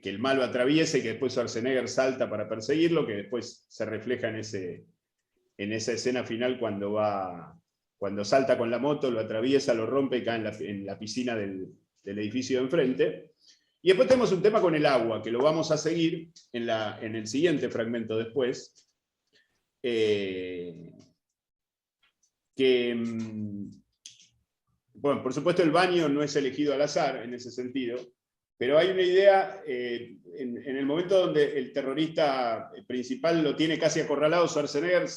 S1: el malo atraviesa y que después Schwarzenegger salta para perseguirlo, que después se refleja en esa escena final cuando salta con la moto, lo atraviesa, lo rompe y cae en la piscina del edificio de enfrente. Y después tenemos un tema con el agua, que lo vamos a seguir en el siguiente fragmento después, bueno, por supuesto el baño no es elegido al azar en ese sentido, pero hay una idea, en el momento donde el terrorista principal lo tiene casi acorralado, Schwarzenegger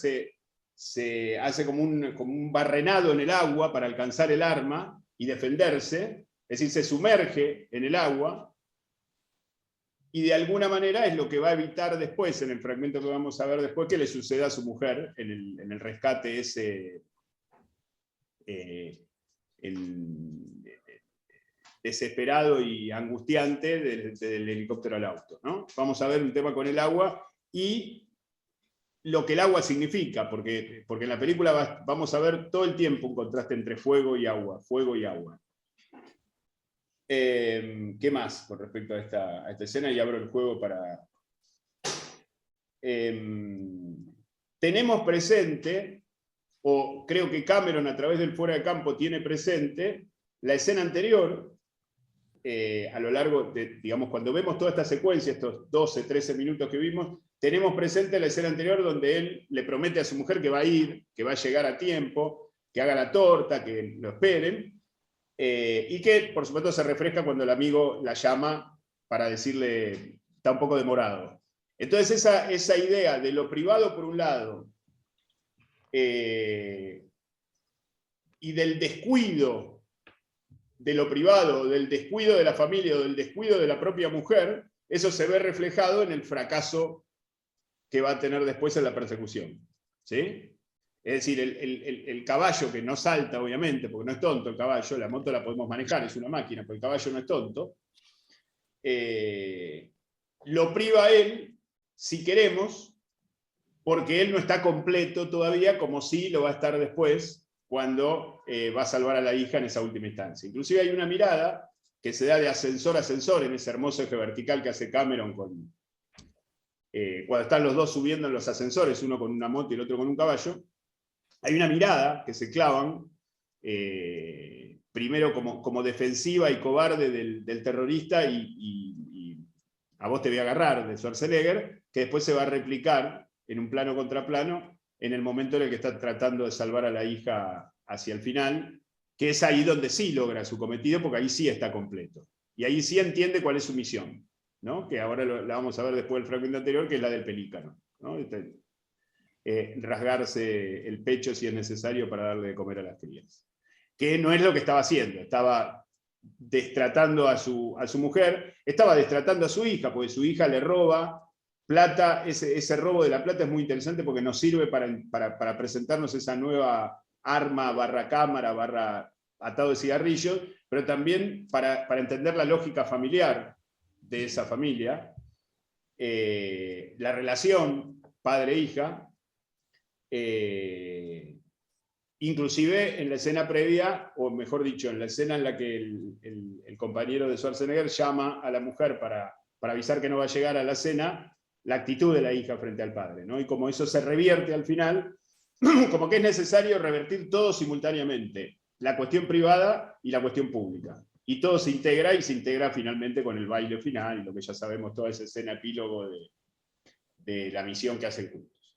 S1: se hace como un barrenado en el agua para alcanzar el arma y defenderse, es decir, se sumerge en el agua, y de alguna manera es lo que va a evitar después, en el fragmento que vamos a ver después, que le suceda a su mujer en el rescate ese desesperado y angustiante del helicóptero al auto, ¿no? Vamos a ver un tema con el agua y lo que el agua significa, porque en la película vamos a ver todo el tiempo un contraste entre fuego y agua, fuego y agua. ¿Qué más con respecto a esta escena? Y abro el juego para... tenemos presente, o creo que Cameron a través del fuera de campo tiene presente, la escena anterior, a lo largo de, digamos, cuando vemos toda esta secuencia, estos 12, 13 minutos que vimos, tenemos presente la escena anterior donde él le promete a su mujer que va a ir, que va a llegar a tiempo, que haga la torta, que lo esperen, y que por supuesto se refresca cuando el amigo la llama para decirle, está un poco demorado. Entonces esa idea de lo privado por un lado, y del descuido de lo privado, del descuido de la familia o del descuido de la propia mujer, eso se ve reflejado en el fracaso que va a tener después en la persecución. ¿Sí? Es decir, el caballo, que no salta obviamente, porque no es tonto el caballo, la moto la podemos manejar, es una máquina, pero el caballo no es tonto, lo priva a él, si queremos, porque él no está completo todavía, como sí lo va a estar después, cuando va a salvar a la hija en esa última instancia. Inclusive hay una mirada que se da de ascensor a ascensor, en ese hermoso eje vertical que hace Cameron cuando están los dos subiendo en los ascensores, uno con una moto y el otro con un caballo. Hay una mirada que se clavan, primero como defensiva y cobarde del terrorista y a vos te voy a agarrar, de Schwarzenegger, que después se va a replicar en un plano contra plano en el momento en el que está tratando de salvar a la hija hacia el final, que es ahí donde sí logra su cometido, porque ahí sí está completo. Y ahí sí entiende cuál es su misión, ¿no? Que ahora la vamos a ver después del fragmento anterior, que es la del pelícano, ¿no? Rasgarse el pecho si es necesario para darle de comer a las crías. Que no es lo que estaba haciendo, estaba destratando a su mujer, estaba destratando a su hija, porque su hija le roba plata. Ese robo de la plata es muy interesante porque nos sirve para presentarnos esa nueva arma, barra cámara, barra atado de cigarrillos, pero también para entender la lógica familiar de esa familia, la relación padre-hija, inclusive en la escena previa, o mejor dicho, en la escena en la que el compañero de Schwarzenegger llama a la mujer para avisar que no va a llegar a la cena, la actitud de la hija frente al padre, ¿no? Y como eso se revierte al final, como que es necesario revertir todo simultáneamente, la cuestión privada y la cuestión pública. Y todo se integra, y se integra finalmente con el baile final, y lo que ya sabemos, toda esa escena epílogo de la misión que hacen juntos.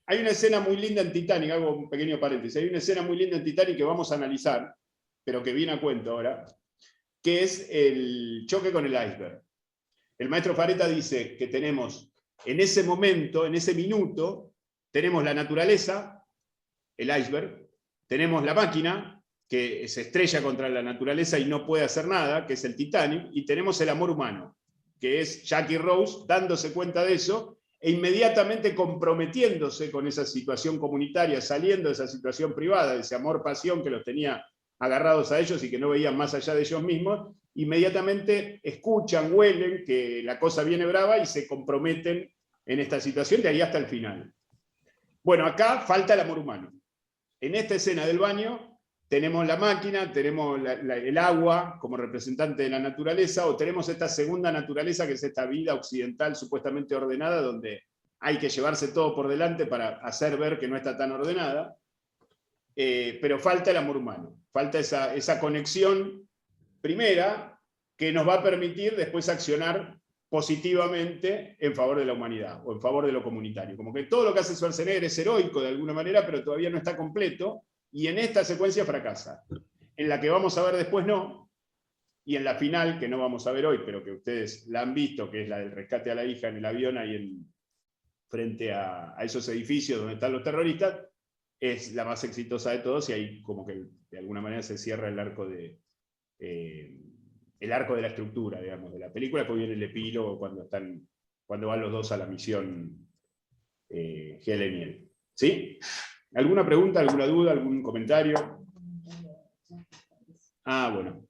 S1: Hay una escena muy linda en Titanic, hago un pequeño paréntesis, hay una escena muy linda en Titanic que vamos a analizar, pero que viene a cuento ahora, que es el choque con el iceberg. El maestro Fareta dice que tenemos, en ese momento, en ese minuto, tenemos la naturaleza, el iceberg, tenemos la máquina, que se estrella contra la naturaleza y no puede hacer nada, que es el Titanic, y tenemos el amor humano, que es Jackie Rose dándose cuenta de eso, e inmediatamente comprometiéndose con esa situación comunitaria, saliendo de esa situación privada, de ese amor-pasión que los tenía agarrados a ellos y que no veían más allá de ellos mismos, inmediatamente escuchan, huelen que la cosa viene brava y se comprometen en esta situación de ahí hasta el final. Bueno, acá falta el amor humano. En esta escena del baño tenemos la máquina, tenemos el agua como representante de la naturaleza, o tenemos esta segunda naturaleza que es esta vida occidental supuestamente ordenada, donde hay que llevarse todo por delante para hacer ver que no está tan ordenada, pero falta el amor humano, falta esa conexión primera que nos va a permitir después accionar positivamente en favor de la humanidad o en favor de lo comunitario. Como que todo lo que hace Schwarzenegger es heroico de alguna manera, pero todavía no está completo, y en esta secuencia fracasa. En la que vamos a ver después no, y en la final, que no vamos a ver hoy, pero que ustedes la han visto, que es la del rescate a la hija en el avión ahí frente a esos edificios donde están los terroristas, es la más exitosa de todos, y ahí como que de alguna manera se cierra el arco de la estructura, digamos, de la película. Después viene el epílogo cuando van los dos a la misión Helen y él. ¿Sí? ¿Alguna pregunta, alguna duda, algún comentario? Ah, bueno.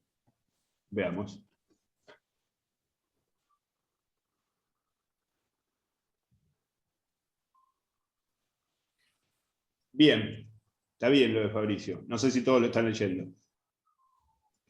S1: Veamos. Bien. Está bien lo de Fabricio. No sé si todos lo están leyendo.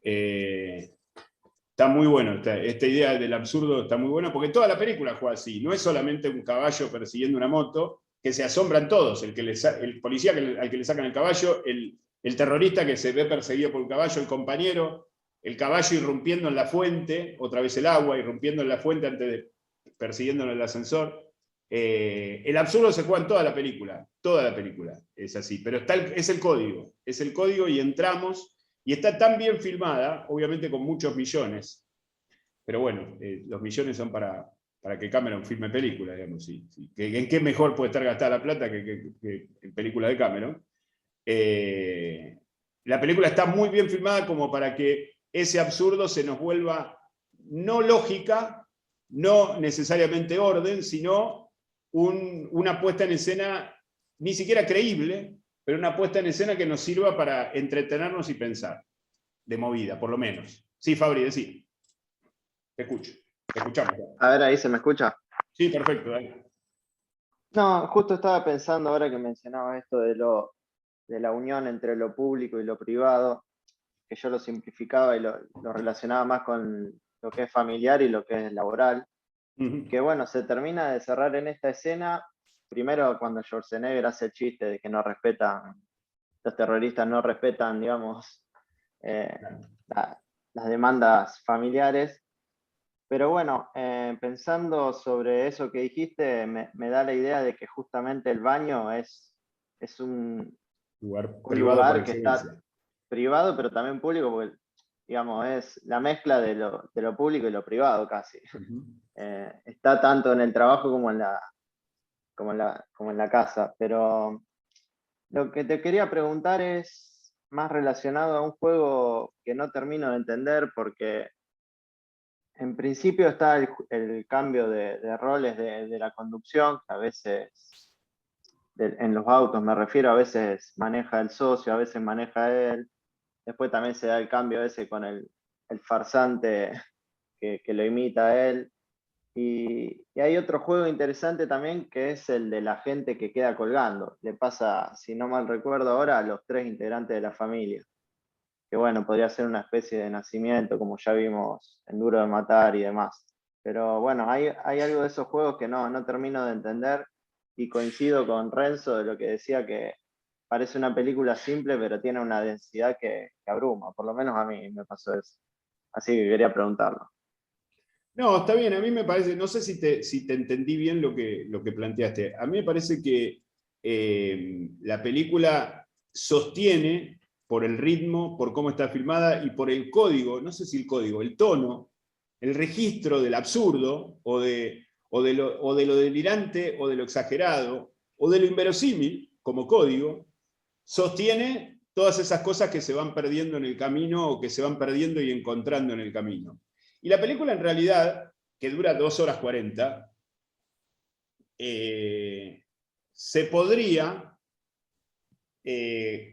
S1: Está muy bueno. Esta idea del absurdo está muy buena, porque toda la película juega así. No es solamente un caballo persiguiendo una moto, que se asombran todos. El policía al que le sacan el caballo, el terrorista que se ve perseguido por un caballo, el compañero, el caballo irrumpiendo en la fuente, otra vez el agua, irrumpiendo en la fuente antes de persiguiéndolo en el ascensor. El absurdo se juega en toda la película es así, pero es el código y entramos, y está tan bien filmada, obviamente con muchos millones, pero bueno, los millones son para que Cameron filme películas, digamos, sí. ¿En qué mejor puede estar gastada la plata que en películas de Cameron? La película está muy bien filmada como para que ese absurdo se nos vuelva no lógica, no necesariamente orden, sino una puesta en escena ni siquiera creíble, pero una puesta en escena que nos sirva para entretenernos y pensar, de movida, por lo menos. Sí, Fabri, decí. Te escucho. Te escuchamos.
S5: A ver, ahí se me escucha.
S1: Sí, perfecto, dale.
S5: No, justo estaba pensando ahora que mencionaba esto de la unión entre lo público y lo privado, que yo lo simplificaba y lo relacionaba más con lo que es familiar y lo que es laboral, que bueno, se termina de cerrar en esta escena, primero cuando Schwarzenegger hace el chiste de que no respetan, los terroristas no respetan, digamos, las demandas familiares. Pero bueno, pensando sobre eso que dijiste, me da la idea de que justamente el baño es un
S1: Lugar
S5: un
S1: privado por
S5: lugar que está
S1: excelencia.
S5: privado, pero también público, porque digamos, es la mezcla de lo público y lo privado casi. Está tanto en el trabajo como en la casa. Pero lo que te quería preguntar es más relacionado a un juego que no termino de entender, porque en principio está el cambio de roles de la conducción, que a veces, en los autos me refiero, a veces maneja el socio, a veces maneja él. Después también se da el cambio ese con el farsante que lo imita a él. Y hay otro juego interesante también, que es el de la gente que queda colgando. Le pasa, si no mal recuerdo ahora, a los 3 integrantes de la familia. Que bueno, podría ser una especie de nacimiento, como ya vimos en Duro de Matar y demás. Pero bueno, hay algo de esos juegos que no termino de entender, y coincido con Renzo de lo que decía, que parece una película simple, pero tiene una densidad que abruma. Por lo menos a mí me pasó eso. Así que quería preguntarlo.
S1: No, está bien, a mí me parece, no sé si te entendí bien lo que planteaste. A mí me parece que la película sostiene por el ritmo, por cómo está filmada y por el código, no sé si el código, el tono, el registro del absurdo o de lo delirante o de lo exagerado o de lo inverosímil como código, sostiene todas esas cosas que se van perdiendo en el camino o que se van perdiendo y encontrando en el camino. Y la película en realidad, que dura 2 horas 40, se podría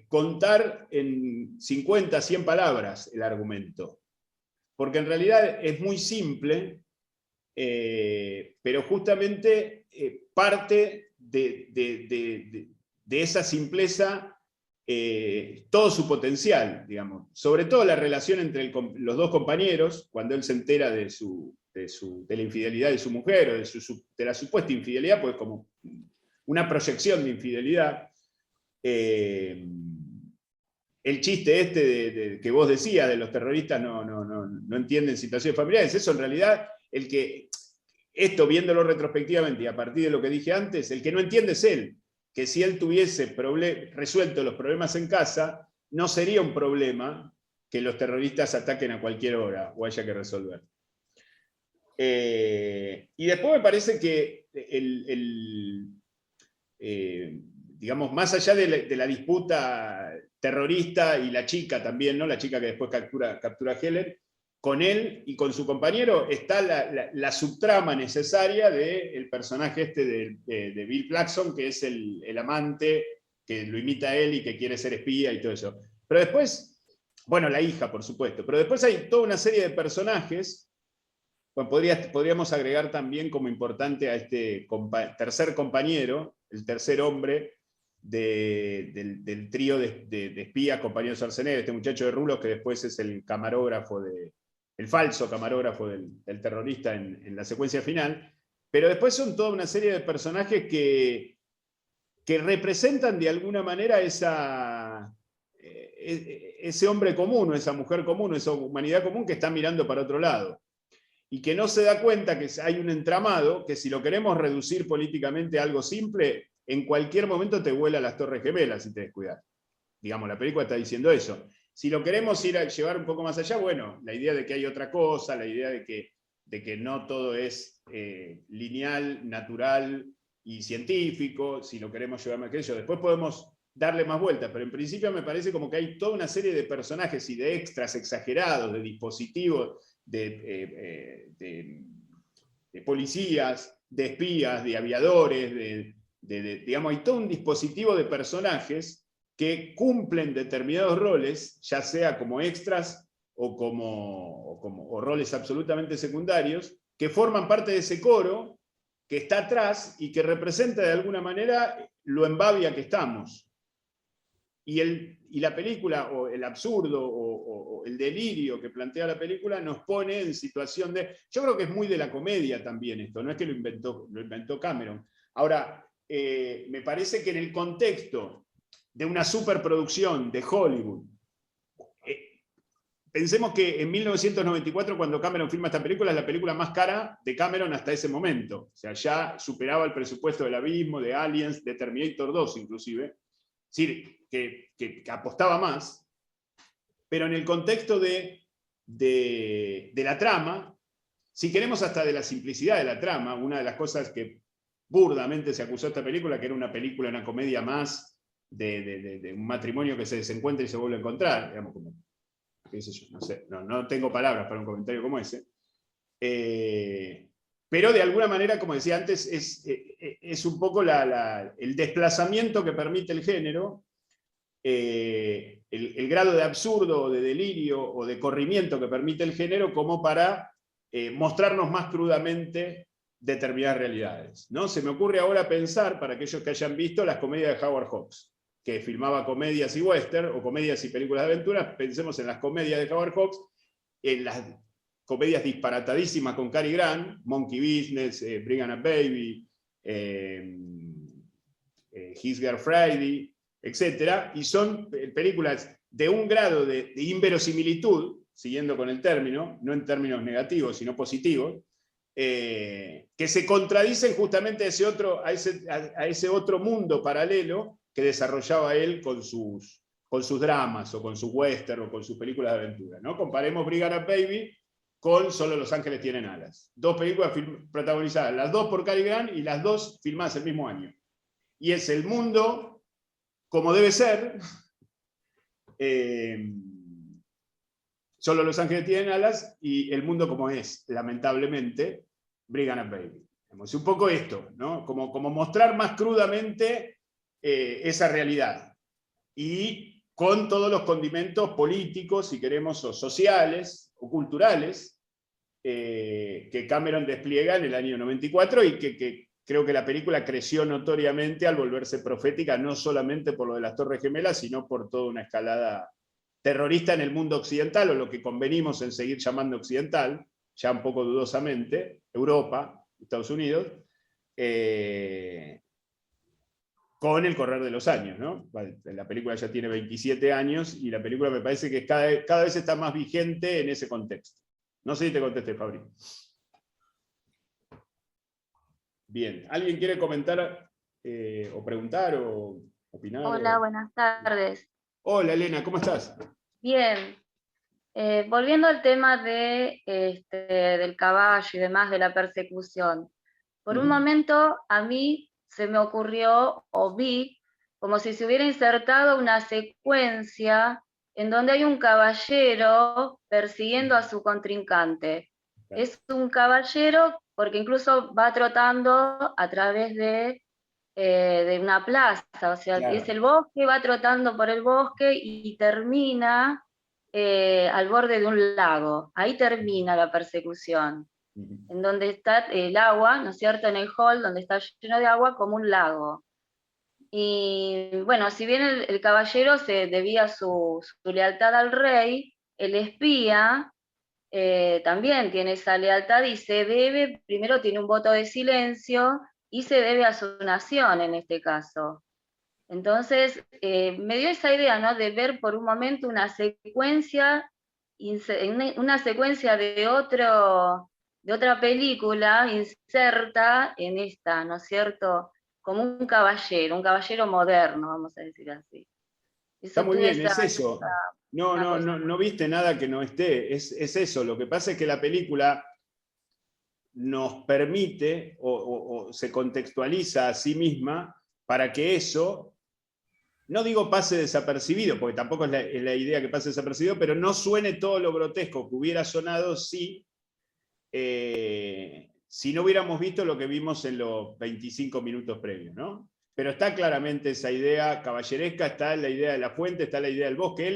S1: contar en 50, 100 palabras el argumento. Porque en realidad es muy simple, pero justamente parte de esa simpleza todo su potencial, digamos. Sobre todo la relación entre los dos compañeros, cuando él se entera de la infidelidad de su mujer, o de la supuesta infidelidad, pues como una proyección de infidelidad. El chiste este que vos decías de los terroristas no entienden situaciones familiares, eso en realidad, esto viéndolo retrospectivamente y a partir de lo que dije antes, el que no entiende es él. Que si él tuviese resuelto los problemas en casa, no sería un problema que los terroristas ataquen a cualquier hora o haya que resolver. Y después me parece que digamos, más allá de la disputa terrorista y la chica también, ¿no? La chica que después captura a Helen, con él y con su compañero está la subtrama necesaria del personaje este de Bill Paxton, que es el amante, que lo imita a él y que quiere ser espía y todo eso. Pero después, bueno, la hija, por supuesto, pero después hay toda una serie de personajes. Bueno, podríamos agregar también como importante a este tercer compañero, el tercer hombre del trío de espías, compañeros Schwarzenegger, este muchacho de rulos que después es el camarógrafo el falso camarógrafo del terrorista en la secuencia final, pero después son toda una serie de personajes que representan de alguna manera ese hombre común, o esa mujer común, o esa humanidad común que está mirando para otro lado, y que no se da cuenta que hay un entramado que, si lo queremos reducir políticamente a algo simple, en cualquier momento te vuela las Torres Gemelas si te descuidas. Digamos, la película está diciendo eso. Si lo queremos llevar un poco más allá, bueno, la idea de que hay otra cosa, la idea de que no todo es lineal, natural y científico, si lo queremos llevar más que ello, después podemos darle más vueltas, pero en principio me parece como que hay toda una serie de personajes y de extras exagerados, de dispositivos, de policías, de espías, de aviadores, digamos, hay todo un dispositivo de personajes que cumplen determinados roles, ya sea como extras o roles absolutamente secundarios, que forman parte de ese coro que está atrás y que representa de alguna manera lo embavia que estamos. Y la película, o el absurdo, o el delirio que plantea la película, nos pone en situación de... Yo creo que es muy de la comedia también esto, no es que lo inventó Cameron. Ahora, me parece que en el contexto de una superproducción de Hollywood, pensemos que en 1994, cuando Cameron filma esta película, es la película más cara de Cameron hasta ese momento. O sea, ya superaba el presupuesto del Abismo, de Aliens, de Terminator 2 inclusive. Es decir, que apostaba más, pero en el contexto de la trama, si queremos hasta de la simplicidad de la trama, una de las cosas que burdamente se acusó a esta película, que era una película, una comedia más de un matrimonio que se desencuentra y se vuelve a encontrar, digamos, como, qué sé yo, no sé, no tengo palabras para un comentario como ese, pero de alguna manera, como decía antes, es un poco el desplazamiento que permite el género, el grado de absurdo, o de delirio, o de corrimiento que permite el género, como para mostrarnos más crudamente determinadas realidades, ¿no? Se me ocurre ahora pensar, para aquellos que hayan visto, las comedias de Howard Hawks, que filmaba comedias y western, o comedias y películas de aventuras. Pensemos en las comedias de Howard Hawks, en las comedias disparatadísimas con Cary Grant, Monkey Business, Bring on a Baby, His Girl Friday, etc. Y son películas de un grado de inverosimilitud, siguiendo con el término, no en términos negativos, sino positivos, que se contradicen justamente a ese otro mundo paralelo que desarrollaba él con sus dramas, o con sus western, o con sus películas de aventura, ¿no? Comparemos Bring on a Baby con Solo los ángeles tienen alas. Dos películas protagonizadas, las dos por Cary Grant, y las dos filmadas el mismo año. Y es el mundo como debe ser, Solo los ángeles tienen alas, y el mundo como es, lamentablemente, Bring on a Baby. Es un poco esto, ¿no? Como mostrar más crudamente esa realidad. Y con todos los condimentos políticos, si queremos, o sociales, o culturales, que Cameron despliega en el año 94, y que creo que la película creció notoriamente al volverse profética, no solamente por lo de las Torres Gemelas, sino por toda una escalada terrorista en el mundo occidental, o lo que convenimos en seguir llamando occidental, ya un poco dudosamente, Europa, Estados Unidos, con el correr de los años, ¿no? La película ya tiene 27 años, y la película me parece que cada vez está más vigente en ese contexto. No sé si te contesté, Fabri. Bien, ¿alguien quiere comentar o preguntar o opinar?
S6: Hola, buenas tardes.
S1: Hola, Elena, ¿cómo estás?
S6: Bien, volviendo al tema del caballo y demás, de la persecución. Por un momento a mí se me ocurrió, o vi, como si se hubiera insertado una secuencia en donde hay un caballero persiguiendo a su contrincante. Es un caballero porque incluso va trotando a través de una plaza, o sea,
S1: Claro.
S6: es el bosque, va trotando por el bosque y termina al borde de un lago. Ahí termina la persecución, en donde está el agua, ¿no es cierto?, en el hall, donde está lleno de agua como un lago. Y bueno, si bien el caballero se debía su lealtad al rey, el espía también tiene esa lealtad y se debe, primero tiene un voto de silencio y se debe a su nación en este caso. Entonces, me dio esa idea, ¿no?, de ver por un momento una secuencia de otra película inserta en esta, ¿no es cierto?, como un caballero moderno, vamos a decir así.
S1: Está muy bien, es eso.
S6: cosa.
S1: No viste nada que no esté, es eso. Lo que pasa es que la película nos permite o se contextualiza a sí misma para que eso no digo pase desapercibido, porque tampoco es la idea que pase desapercibido, pero no suene todo lo grotesco que hubiera sonado si no hubiéramos visto lo que vimos en los 25 minutos previos, ¿no? Pero está claramente esa idea caballeresca, está la idea de la fuente, está la idea del bosque.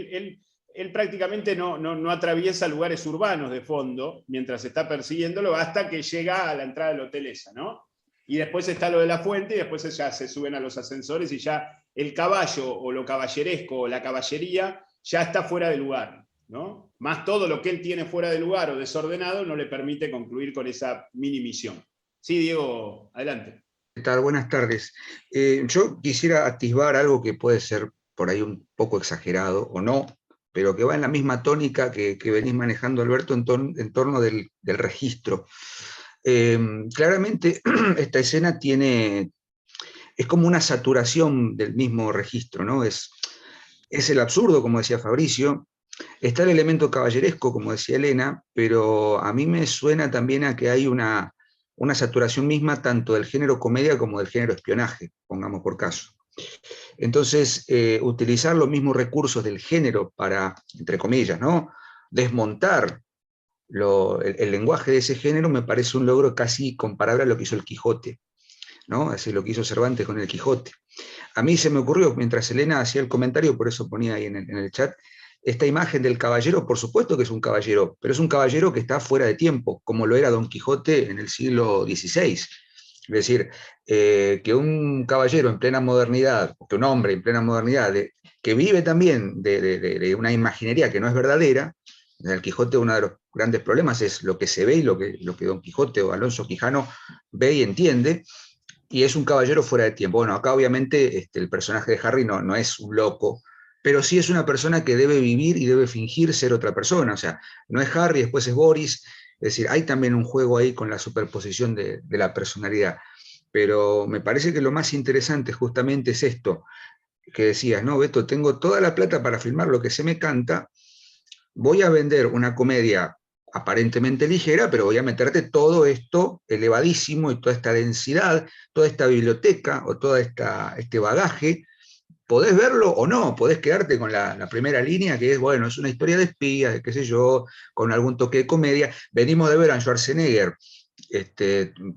S1: Él prácticamente no atraviesa lugares urbanos de fondo mientras está persiguiéndolo hasta que llega a la entrada del hotel esa, ¿no? Y después está lo de la fuente y después ya se suben a los ascensores y ya el caballo o lo caballeresco o la caballería ya está fuera de lugar, ¿no? Más todo lo que él tiene fuera de lugar o desordenado no le permite concluir con esa mini misión. Sí, Diego, adelante.
S7: ¿Qué tal? Buenas tardes. Yo quisiera atisbar algo que puede ser por ahí un poco exagerado o no, pero que va en la misma tónica que venís manejando, Alberto, en torno del registro. Claramente esta escena es como una saturación del mismo registro, ¿no? Es el absurdo, como decía Fabricio, está el elemento caballeresco, como decía Elena, pero a mí me suena también a que hay una saturación misma tanto del género comedia como del género espionaje, pongamos por caso. Entonces, utilizar los mismos recursos del género para, entre comillas, ¿no?, desmontar el lenguaje de ese género me parece un logro casi comparable a lo que hizo el Quijote, ¿no? Así lo que hizo Cervantes con el Quijote. A mí se me ocurrió, mientras Elena hacía el comentario, por eso ponía ahí en el chat, esta imagen del caballero, por supuesto que es un caballero, pero es un caballero que está fuera de tiempo, como lo era Don Quijote en el siglo XVI. Es decir, que un caballero en plena modernidad, que un hombre en plena modernidad, que vive también de una imaginería que no es verdadera. En el Quijote uno de los grandes problemas es lo que se ve y lo que Don Quijote o Alonso Quijano ve y entiende, y es un caballero fuera de tiempo. Bueno, acá obviamente el personaje de Harry no es un loco, pero sí es una persona que debe vivir y debe fingir ser otra persona. O sea, no es Harry, después es Boris. Es decir, hay también un juego ahí con la superposición de la personalidad. Pero me parece que lo más interesante justamente es esto que decías, ¿no, Beto? Tengo toda la plata para filmar lo que se me canta, voy a vender una comedia aparentemente ligera, pero voy a meterte todo esto elevadísimo y toda esta densidad, toda esta biblioteca o todo este bagaje. Podés verlo o no, podés quedarte con la primera línea, que es, bueno, es una historia de espías, de qué sé yo, con algún toque de comedia. Venimos de ver a Schwarzenegger,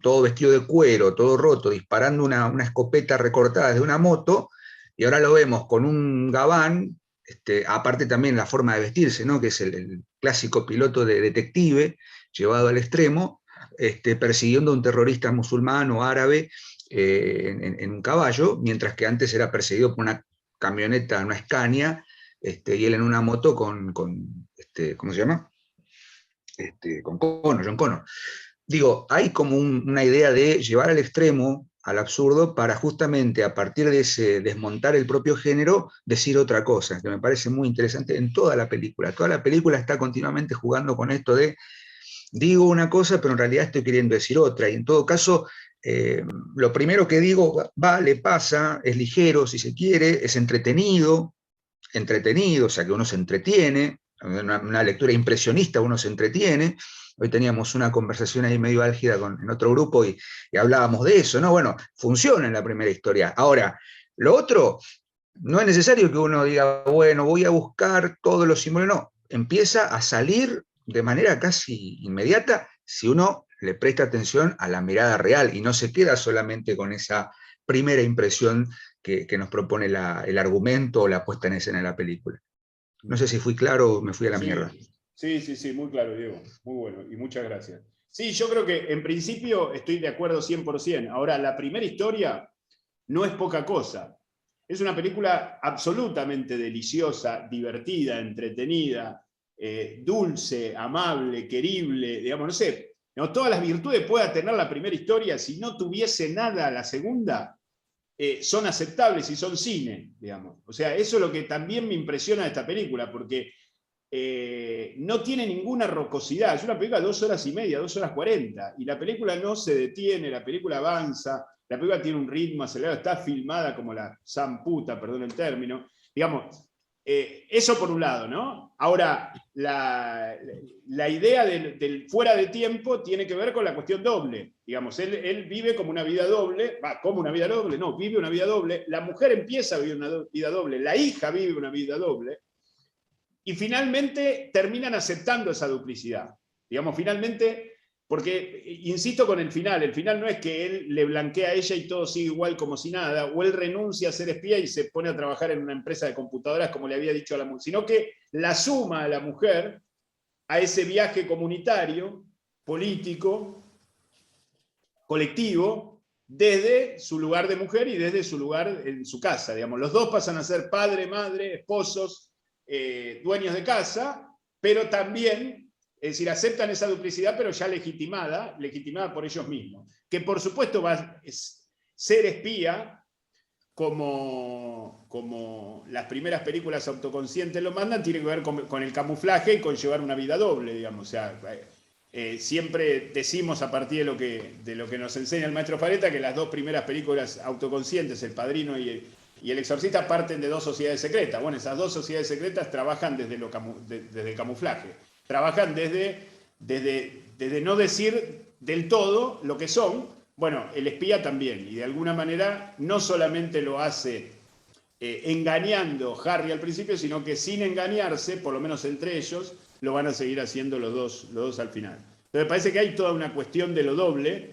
S7: todo vestido de cuero, todo roto, disparando una escopeta recortada de una moto, y ahora lo vemos con un gabán, aparte también la forma de vestirse, ¿no?, que es el clásico piloto de detective llevado al extremo, persiguiendo a un terrorista musulmán o árabe en un caballo, mientras que antes era perseguido por una camioneta, una Scania, y él en una moto con ¿cómo se llama? Con Connor, John Connor. Digo, hay como una idea de llevar al extremo, al absurdo, para justamente a partir de ese desmontar el propio género, decir otra cosa, que me parece muy interesante en toda la película. Toda la película está continuamente jugando con esto de, digo una cosa, pero en realidad estoy queriendo decir otra, y en todo caso, lo primero que digo, vale, pasa, es ligero, si se quiere, es entretenido, o sea que uno se entretiene, una lectura impresionista, uno se entretiene. Hoy teníamos una conversación ahí medio álgida en otro grupo y hablábamos de eso, ¿no? Bueno, funciona en la primera historia. Ahora, lo otro, no es necesario que uno diga, bueno, voy a buscar todos los símbolos, no, empieza a salir de manera casi inmediata si uno le presta atención a la mirada real y no se queda solamente con esa primera impresión que nos propone el argumento o la puesta en escena de la película. No sé si fui claro o me fui a la mierda.
S1: Sí, muy claro, Diego. Muy bueno, y muchas gracias. Sí, yo creo que en principio estoy de acuerdo 100%. Ahora, la primera historia no es poca cosa. Es una película absolutamente deliciosa, divertida, entretenida, dulce, amable, querible, digamos, no sé, no, todas las virtudes pueda tener la primera historia. Si no tuviese nada la segunda, son aceptables y son cine, digamos. O sea, eso es lo que también me impresiona de esta película, porque no tiene ninguna rocosidad. Es una película de 2 horas y media, 2 horas 40, y la película no se detiene, la película avanza, la película tiene un ritmo acelerado, está filmada como la zamputa, perdón el término. Digamos, eso por un lado, ¿no? Ahora, la idea del fuera de tiempo tiene que ver con la cuestión doble. Digamos, él vive como una vida doble, como una vida doble, no, vive una vida doble, la mujer empieza a vivir una vida doble, la hija vive una vida doble, y finalmente terminan aceptando esa duplicidad. Digamos, finalmente, porque, insisto con el final no es que él le blanquea a ella y todo sigue igual como si nada, o él renuncia a ser espía y se pone a trabajar en una empresa de computadoras como le había dicho a la mujer, sino que la suma a la mujer a ese viaje comunitario, político, colectivo, desde su lugar de mujer y desde su lugar en su casa. Digamos. Los dos pasan a ser padre, madre, esposos, dueños de casa, pero también... Es decir, aceptan esa duplicidad, pero ya legitimada por ellos mismos. Que por supuesto va a ser espía, como las primeras películas autoconscientes lo mandan, tiene que ver con el camuflaje y con llevar una vida doble, digamos. O sea, siempre decimos a partir de lo que nos enseña el maestro Fareta, que las dos primeras películas autoconscientes, El Padrino y El Exorcista, parten de dos sociedades secretas. Bueno, esas dos sociedades secretas trabajan desde el camuflaje. Trabajan desde no decir del todo lo que son. Bueno, el espía también, y de alguna manera no solamente lo hace engañando Harry al principio, sino que sin engañarse, por lo menos entre ellos, lo van a seguir haciendo los dos al final. Entonces parece que hay toda una cuestión de lo doble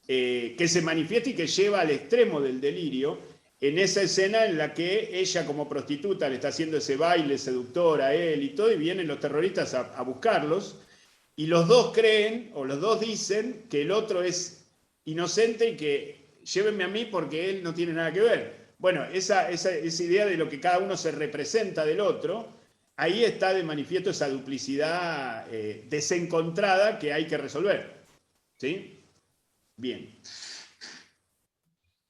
S1: que se manifiesta y que lleva al extremo del delirio, en esa escena en la que ella como prostituta le está haciendo ese baile seductor a él y todo, y vienen los terroristas a buscarlos, y los dos creen, o los dos dicen, que el otro es inocente y que llévenme a mí porque él no tiene nada que ver. Bueno, esa idea de lo que cada uno se representa del otro, ahí está de manifiesto esa duplicidad desencontrada que hay que resolver. ¿Sí? Bien.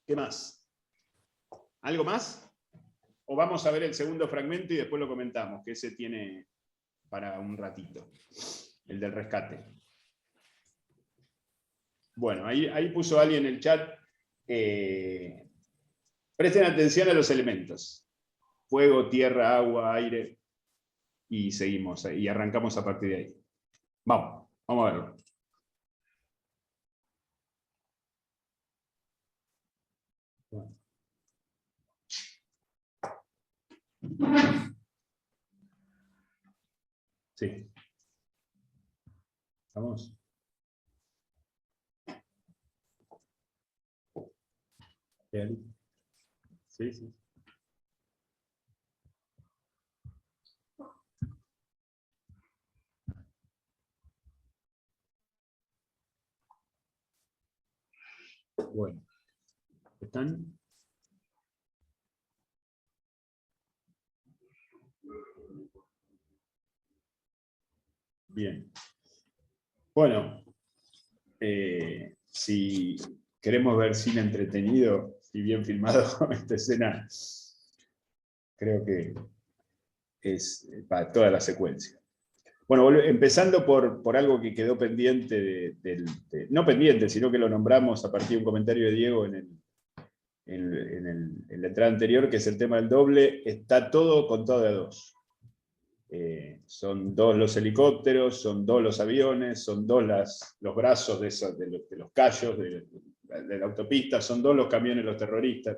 S1: ¿Qué más? ¿Algo más? ¿O vamos a ver el segundo fragmento y después lo comentamos? Que ese tiene para un ratito. El del rescate. Bueno, ahí puso alguien en el chat. Presten atención a los elementos. Fuego, tierra, agua, aire. Y seguimos. Y arrancamos a partir de ahí. Vamos a verlo. Sí. Vamos. Sí, sí. Bueno. ¿Están? Bien. Bueno, si queremos ver cine entretenido y bien filmado, esta escena creo que es para toda la secuencia. Bueno, empezando por algo que quedó pendiente, no pendiente, sino que lo nombramos a partir de un comentario de Diego en la entrada anterior, que es el tema del doble. Está todo contado de a dos. Son dos los helicópteros, son dos los aviones, son dos los brazos de los callos de la autopista, son dos los camiones los terroristas.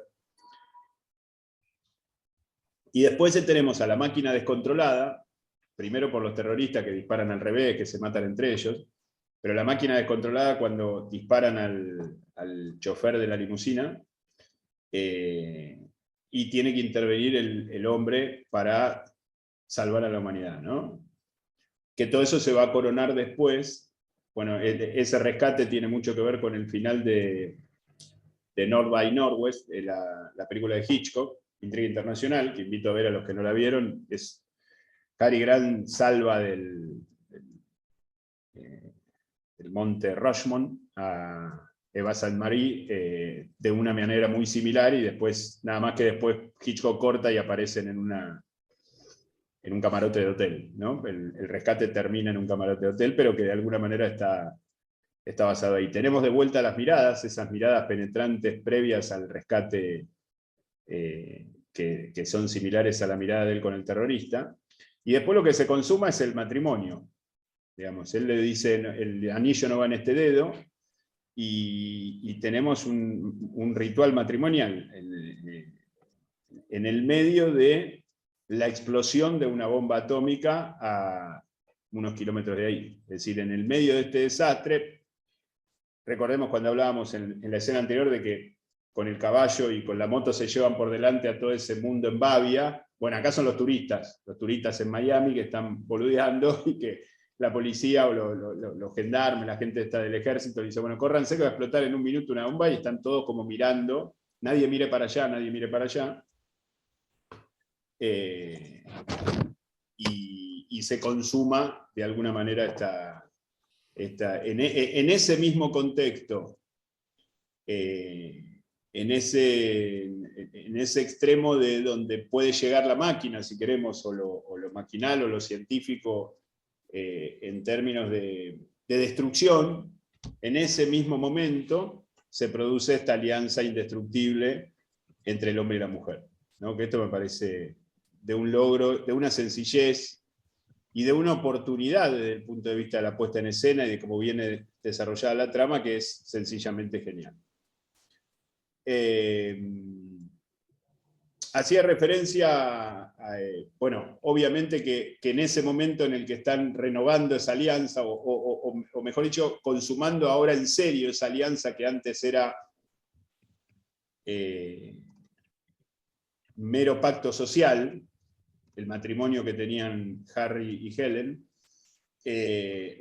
S1: Y después tenemos a la máquina descontrolada, primero por los terroristas que disparan al revés, que se matan entre ellos, pero la máquina descontrolada cuando disparan al chofer de la limusina, y tiene que intervenir el hombre para salvar a la humanidad, ¿no? Que todo eso se va a coronar después. Bueno, ese rescate tiene mucho que ver con el final de North by Northwest, la película de Hitchcock, Intriga Internacional, que invito a ver a los que no la vieron. Es Cary Grant salva del monte Rushmont a Eva Sainte-Marie de una manera muy similar, y después, nada más que después Hitchcock corta y aparecen en un camarote de hotel, ¿no? El rescate termina en un camarote de hotel, pero que de alguna manera está basado ahí. Tenemos de vuelta las miradas, esas miradas penetrantes previas al rescate, que que son similares a la mirada de él con el terrorista, y después lo que se consuma es el matrimonio. Digamos, él le dice, el anillo no va en este dedo, y tenemos un ritual matrimonial en el medio de la explosión de una bomba atómica a unos kilómetros de ahí. Es decir, en el medio de este desastre, recordemos cuando hablábamos en la escena anterior de que con el caballo y con la moto se llevan por delante a todo ese mundo en Bavia. Bueno, acá son los turistas en Miami que están boludeando y que la policía o los gendarmes, la gente está del ejército, dice, bueno, córranse que va a explotar en un minuto una bomba, y están todos como mirando, nadie mire para allá, nadie mire para allá. Y se consuma de alguna manera en ese mismo contexto, en ese extremo de donde puede llegar la máquina, si queremos, o lo maquinal o lo científico, en términos de destrucción, en ese mismo momento se produce esta alianza indestructible entre el hombre y la mujer, ¿no? Que esto me parece de un logro, de una sencillez y de una oportunidad desde el punto de vista de la puesta en escena y de cómo viene desarrollada la trama, que es sencillamente genial. Hacía referencia bueno, obviamente que en ese momento en el que están renovando esa alianza, o mejor dicho, consumando ahora en serio esa alianza que antes era mero pacto social, el matrimonio que tenían Harry y Helen,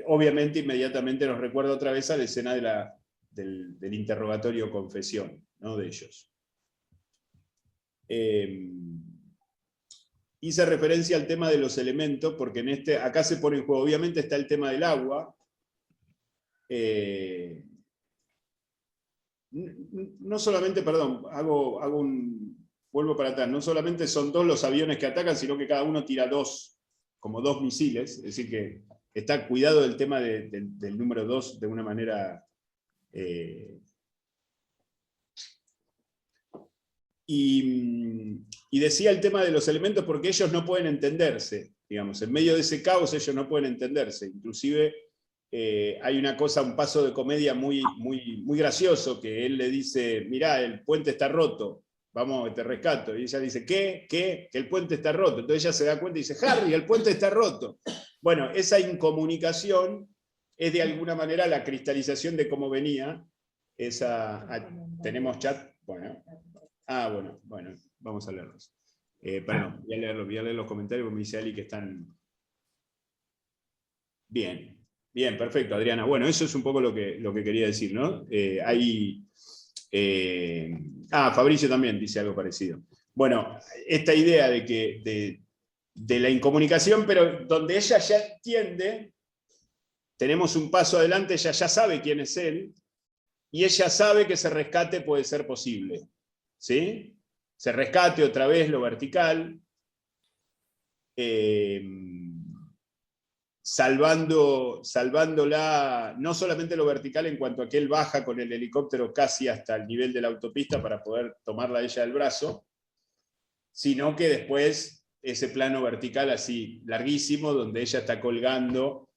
S1: obviamente inmediatamente nos recuerda otra vez a la escena del interrogatorio confesión, ¿no? De ellos. Hice referencia al tema de los elementos, porque acá se pone en juego, obviamente está el tema del agua, no solamente, perdón, vuelvo para atrás, no solamente son dos los aviones que atacan, sino que cada uno tira como dos misiles, es decir que está cuidado del tema del número 2 de una manera... Y decía el tema de los elementos porque ellos no pueden entenderse, digamos, en medio de ese caos ellos no pueden entenderse, inclusive hay una cosa, un paso de comedia muy, muy, muy gracioso, que él le dice, mirá, el puente está roto, vamos, te rescato, y ella dice, ¿qué? Que el puente está roto, entonces ella se da cuenta y dice, Harry, el puente está roto. Bueno, esa incomunicación es de alguna manera la cristalización de cómo venía esa... ¿Tenemos chat? Bueno. Bueno, vamos a leerlos. Perdón, voy a leer los comentarios porque me dice Ali que están... Bien, perfecto, Adriana. Bueno, eso es un poco lo que quería decir, ¿no? Fabricio también dice algo parecido. Bueno, esta idea de la incomunicación, pero donde ella ya entiende, tenemos un paso adelante, ella ya sabe quién es él, y ella sabe que ese rescate puede ser posible. ¿Sí? Se rescate otra vez lo vertical, salvándola, no solamente lo vertical en cuanto a que él baja con el helicóptero casi hasta el nivel de la autopista para poder tomarla a ella del brazo, sino que después ese plano vertical así larguísimo, donde ella está colgando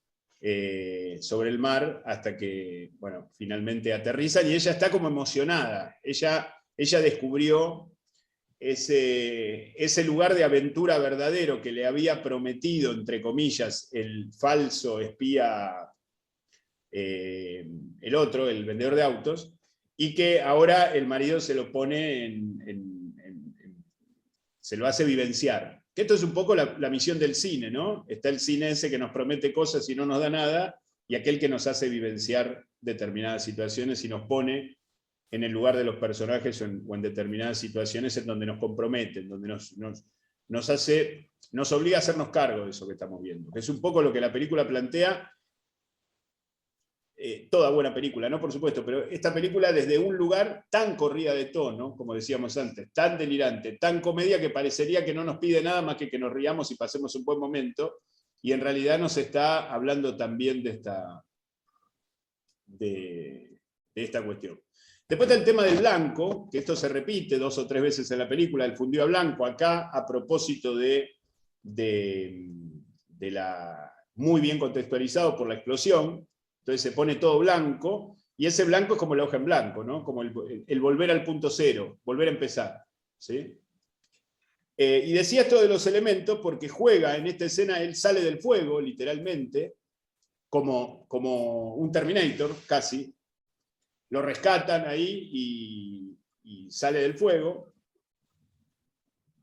S1: sobre el mar hasta que, bueno, finalmente aterrizan y ella está como emocionada. Ella descubrió ese lugar de aventura verdadero que le había prometido, entre comillas, el falso espía, el otro, el vendedor de autos, y que ahora el marido se lo pone se lo hace vivenciar. Que esto es un poco la misión del cine, ¿no? Está el cine ese que nos promete cosas y no nos da nada, y aquel que nos hace vivenciar determinadas situaciones y nos pone en el lugar de los personajes o en determinadas situaciones en donde nos comprometen, donde nos obliga a hacernos cargo de eso que estamos viendo. Que es un poco lo que la película plantea, toda buena película, ¿no? Por supuesto, pero esta película desde un lugar tan corrida de tono, como decíamos antes, tan delirante, tan comedia, que parecería que no nos pide nada más que nos riamos y pasemos un buen momento, y en realidad nos está hablando también de esta cuestión. Después está el tema del blanco, que esto se repite 2 o 3 veces en la película, el fundido a blanco, acá a propósito de la, muy bien contextualizado por la explosión, entonces se pone todo blanco, y ese blanco es como la hoja en blanco, ¿no? Como el volver al punto cero, volver a empezar, ¿sí? Y decía esto de los elementos porque juega en esta escena, él sale del fuego, literalmente, como un Terminator, casi. Lo rescatan ahí y sale del fuego.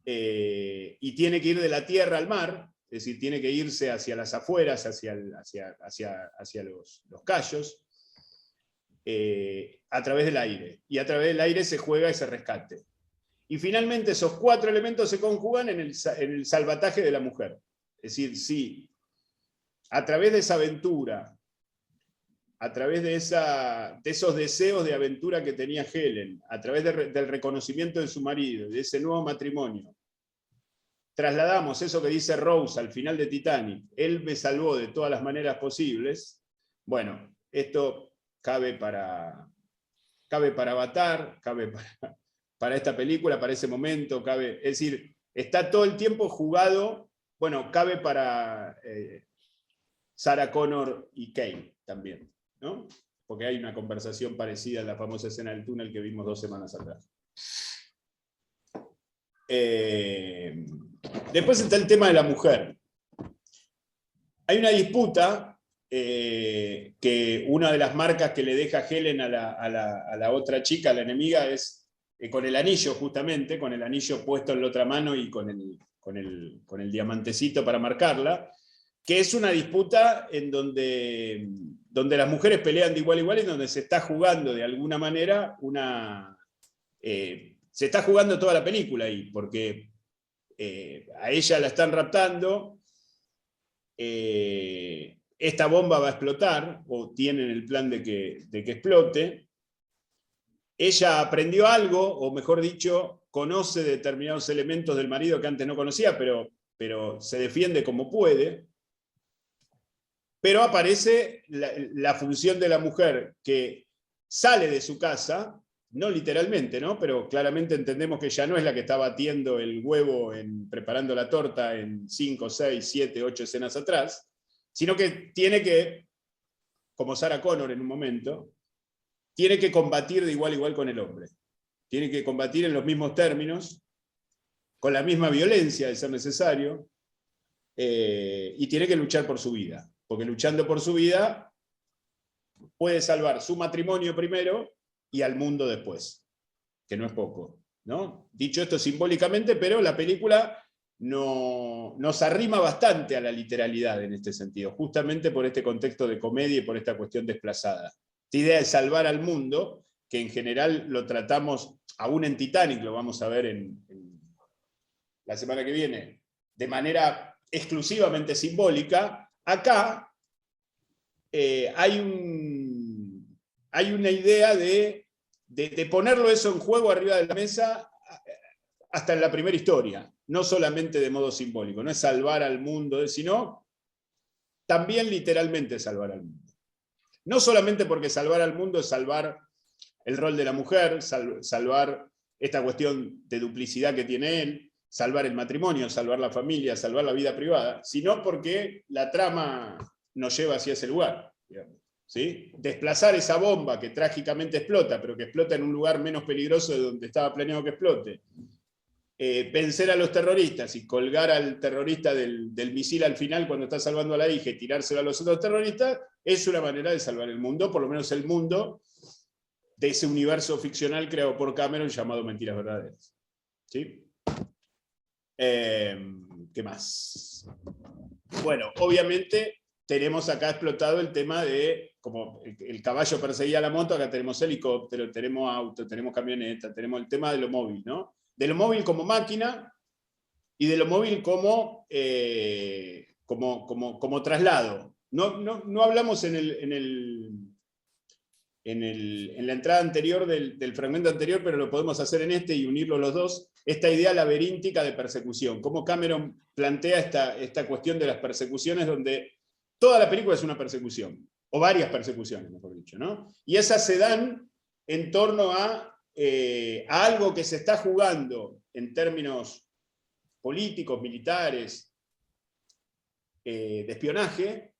S1: Y tiene que ir de la tierra al mar, es decir, tiene que irse hacia las afueras, hacia los cayos, a través del aire. Y a través del aire se juega ese rescate. Y finalmente esos 4 elementos se conjugan en el salvataje de la mujer. Es decir, sí, a través de esa aventura, a través de esos deseos de aventura que tenía Helen, a través del reconocimiento de su marido, de ese nuevo matrimonio, trasladamos eso que dice Rose al final de Titanic, él me salvó de todas las maneras posibles. Bueno, esto cabe para Avatar, cabe para esta película, para ese momento, cabe, es decir, está todo el tiempo jugado, bueno, cabe para Sarah Connor y Kane también, ¿no? Porque hay una conversación parecida en la famosa escena del túnel que vimos 2 semanas atrás. Después está el tema de la mujer. Hay una disputa que una de las marcas que le deja Helen a la otra chica, a la enemiga, es con el anillo, justamente, con el anillo puesto en la otra mano y con el diamantecito para marcarla, que es una disputa en donde las mujeres pelean de igual a igual y donde se está jugando de alguna manera se está jugando toda la película ahí, porque a ella la están raptando, esta bomba va a explotar, o tienen el plan de que explote. Ella aprendió algo, o mejor dicho, conoce determinados elementos del marido que antes no conocía, pero se defiende como puede. Pero aparece la función de la mujer que sale de su casa, no literalmente, ¿no? Pero claramente entendemos que ya no es la que está batiendo el huevo, preparando la torta en 5, 6, 7, 8 escenas atrás, sino que tiene que, como Sarah Connor en un momento, tiene que combatir de igual a igual con el hombre. Tiene que combatir en los mismos términos, con la misma violencia de ser necesario, y tiene que luchar por su vida. Porque luchando por su vida puede salvar su matrimonio primero y al mundo después, que no es poco, ¿no? Dicho esto simbólicamente, pero la película nos arrima bastante a la literalidad en este sentido, justamente por este contexto de comedia y por esta cuestión desplazada. Esta idea de salvar al mundo, que en general lo tratamos, aún en Titanic, lo vamos a ver en la semana que viene, de manera exclusivamente simbólica, acá hay una idea de ponerlo eso en juego arriba de la mesa hasta en la primera historia, no solamente de modo simbólico, no es salvar al mundo, sino también literalmente salvar al mundo. No solamente porque salvar al mundo es salvar el rol de la mujer, salvar esta cuestión de duplicidad que tiene él, salvar el matrimonio, salvar la familia, salvar la vida privada, sino porque la trama nos lleva hacia ese lugar, digamos, ¿sí? Desplazar esa bomba que trágicamente explota, pero que explota en un lugar menos peligroso de donde estaba planeado que explote, vencer a los terroristas y colgar al terrorista del misil al final cuando está salvando a la hija y tirárselo a los otros terroristas, es una manera de salvar el mundo, por lo menos el mundo de ese universo ficcional creado por Cameron llamado Mentiras Verdaderas. ¿Sí? ¿Qué más? Bueno, obviamente tenemos acá explotado el tema de, como el caballo perseguía la moto, acá tenemos helicóptero, tenemos auto, tenemos camioneta, tenemos el tema de lo móvil, ¿no? De lo móvil como máquina y de lo móvil como traslado. No hablamos en la entrada anterior del fragmento anterior, pero lo podemos hacer en este y unirlo los dos, esta idea laberíntica de persecución. Cómo Cameron plantea esta cuestión de las persecuciones donde toda la película es una persecución, o varias persecuciones, mejor dicho, ¿no? Y esas se dan en torno a algo que se está jugando en términos políticos, militares, de espionaje,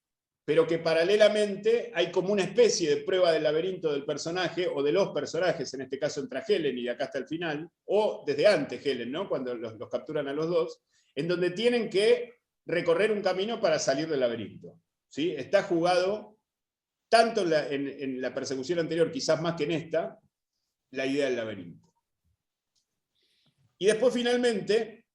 S1: pero que paralelamente hay como una especie de prueba del laberinto del personaje, o de los personajes, en este caso entra Helen y de acá hasta el final, o desde antes Helen, ¿no? Cuando los capturan a los dos, en donde tienen que recorrer un camino para salir del laberinto, ¿sí? Está jugado, tanto en la persecución anterior, quizás más que en esta, la idea del laberinto. Y después finalmente,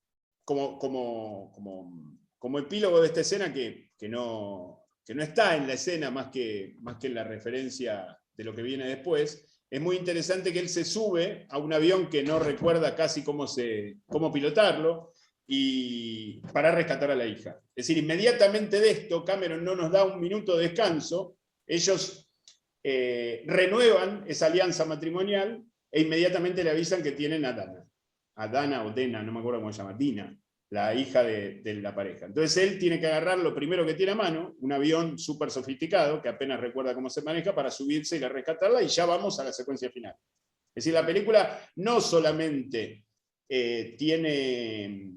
S1: como epílogo de esta escena que no está en la escena más que en la referencia de lo que viene después, es muy interesante que él se sube a un avión que no recuerda casi cómo pilotarlo, y para rescatar a la hija. Es decir, inmediatamente de esto, Cameron no nos da un minuto de descanso, ellos renuevan esa alianza matrimonial e inmediatamente le avisan que tienen a Dana o Dena, no me acuerdo cómo se llama, Dina, la hija de la pareja. Entonces él tiene que agarrar lo primero que tiene a mano, un avión súper sofisticado, que apenas recuerda cómo se maneja, para subirse y rescatarla, y ya vamos a la secuencia final. Es decir, la película no solamente tiene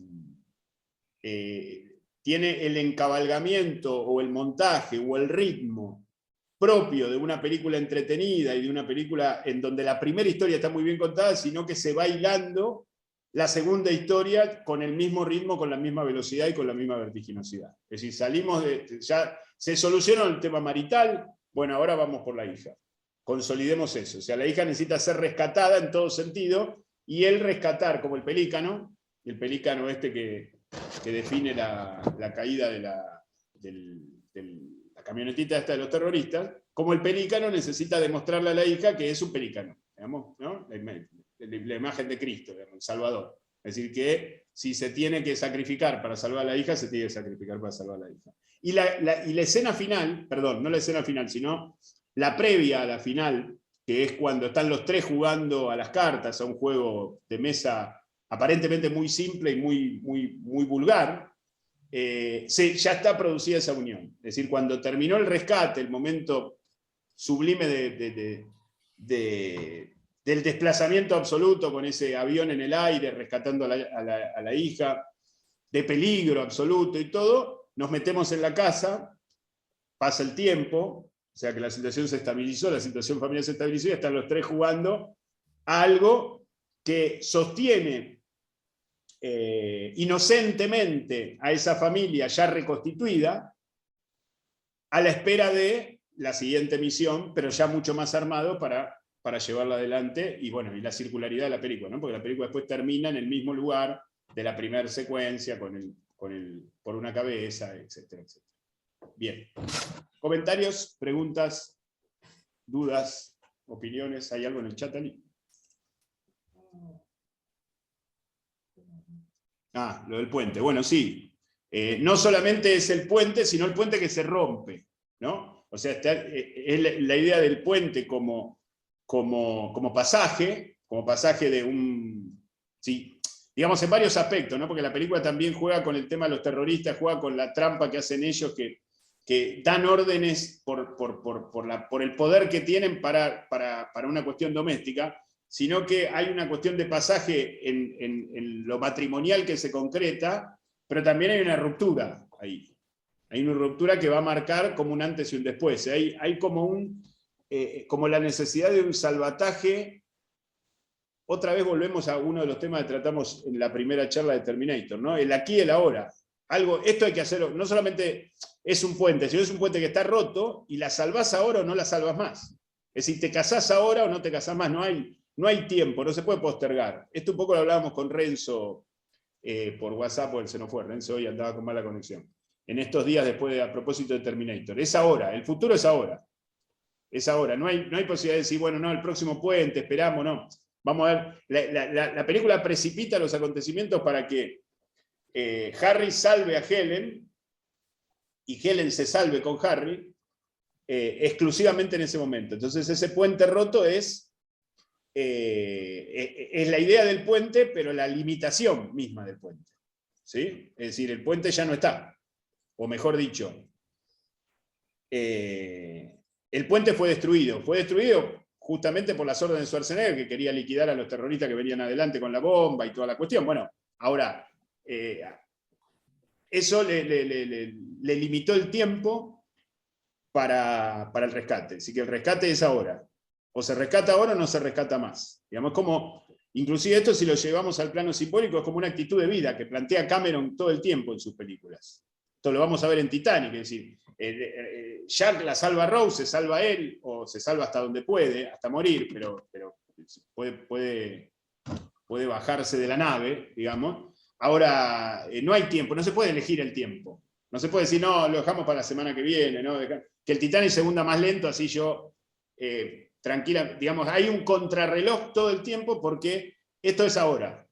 S1: el encabalgamiento o el montaje o el ritmo propio de una película entretenida y de una película en donde la primera historia está muy bien contada, sino que se va hilando la segunda historia con el mismo ritmo, con la misma velocidad y con la misma vertiginosidad. Es decir, salimos ya se solucionó el tema marital, bueno, ahora vamos por la hija. Consolidemos eso. O sea, la hija necesita ser rescatada en todo sentido, y él rescatar como el pelícano este que define la caída de la camionetita esta de los terroristas, como el pelícano necesita demostrarle a la hija que es un pelícano, digamos, ¿no? La imagen de Cristo, el Salvador. Es decir, que si se tiene que sacrificar para salvar a la hija, se tiene que sacrificar para salvar a la hija. Y la escena final, perdón, no la escena final, sino la previa a la final, que es cuando están los tres jugando a las cartas, a un juego de mesa aparentemente muy simple y muy vulgar, ya está producida esa unión. Es decir, cuando terminó el rescate, el momento sublime del desplazamiento absoluto con ese avión en el aire, rescatando a la hija, de peligro absoluto y todo, nos metemos en la casa, pasa el tiempo, o sea que la situación se estabilizó, la situación familiar se estabilizó, y están los tres jugando a algo que sostiene inocentemente a esa familia ya reconstituida, a la espera de la siguiente misión, pero ya mucho más armado para llevarla adelante, y bueno, y la circularidad de la película, ¿no? Porque la película después termina en el mismo lugar de la primera secuencia, por una cabeza, etcétera, etcétera. Bien. ¿Comentarios, preguntas, dudas, opiniones? ¿Hay algo en el chat, Ali? Lo del puente. Bueno, sí. No solamente es el puente, sino el puente que se rompe, ¿no? O sea, es la idea del puente como pasaje de un... Sí, digamos, en varios aspectos, ¿no? Porque la película también juega con el tema de los terroristas, juega con la trampa que hacen ellos, que dan órdenes por el poder que tienen para una cuestión doméstica, sino que hay una cuestión de pasaje en lo matrimonial que se concreta, pero también hay una ruptura ahí. Hay una ruptura que va a marcar como un antes y un después. Hay como la necesidad de un salvataje. Otra vez volvemos a uno de los temas que tratamos en la primera charla de Terminator, ¿no? El aquí y el ahora. Esto hay que hacerlo, no solamente es un puente, sino es un puente que está roto, y la salvás ahora o no la salvas más. Es decir, te casás ahora o no te casás más, no hay tiempo, no se puede postergar. Esto un poco lo hablábamos con Renzo por WhatsApp, porque él se nos fue, Renzo hoy andaba con mala conexión. En estos días a propósito de Terminator. Es ahora, el futuro es ahora. Es ahora, no hay posibilidad de decir, bueno, no, el próximo puente, esperamos, no. Vamos a ver, la película precipita los acontecimientos para que Harry salve a Helen, y Helen se salve con Harry, exclusivamente en ese momento. Entonces ese puente roto es la idea del puente, pero la limitación misma del puente, ¿sí? Es decir, el puente ya no está, o mejor dicho, el puente fue destruido justamente por las órdenes de Schwarzenegger, que quería liquidar a los terroristas que venían adelante con la bomba y toda la cuestión. Bueno, ahora, eso le limitó el tiempo para el rescate. Así que el rescate es ahora. O se rescata ahora o no se rescata más. Digamos, como, inclusive esto, si lo llevamos al plano simbólico, es como una actitud de vida que plantea Cameron todo el tiempo en sus películas. Esto lo vamos a ver en Titanic, es decir, Jack la salva a Rose, se salva a él, o se salva hasta donde puede, hasta morir, pero puede bajarse de la nave, digamos. Ahora, no hay tiempo, no se puede elegir el tiempo. No se puede decir, no, lo dejamos para la semana que viene, ¿no? Que el Titanic se hunda más lento, así yo, tranquila, digamos, hay un contrarreloj todo el tiempo porque esto es ahora.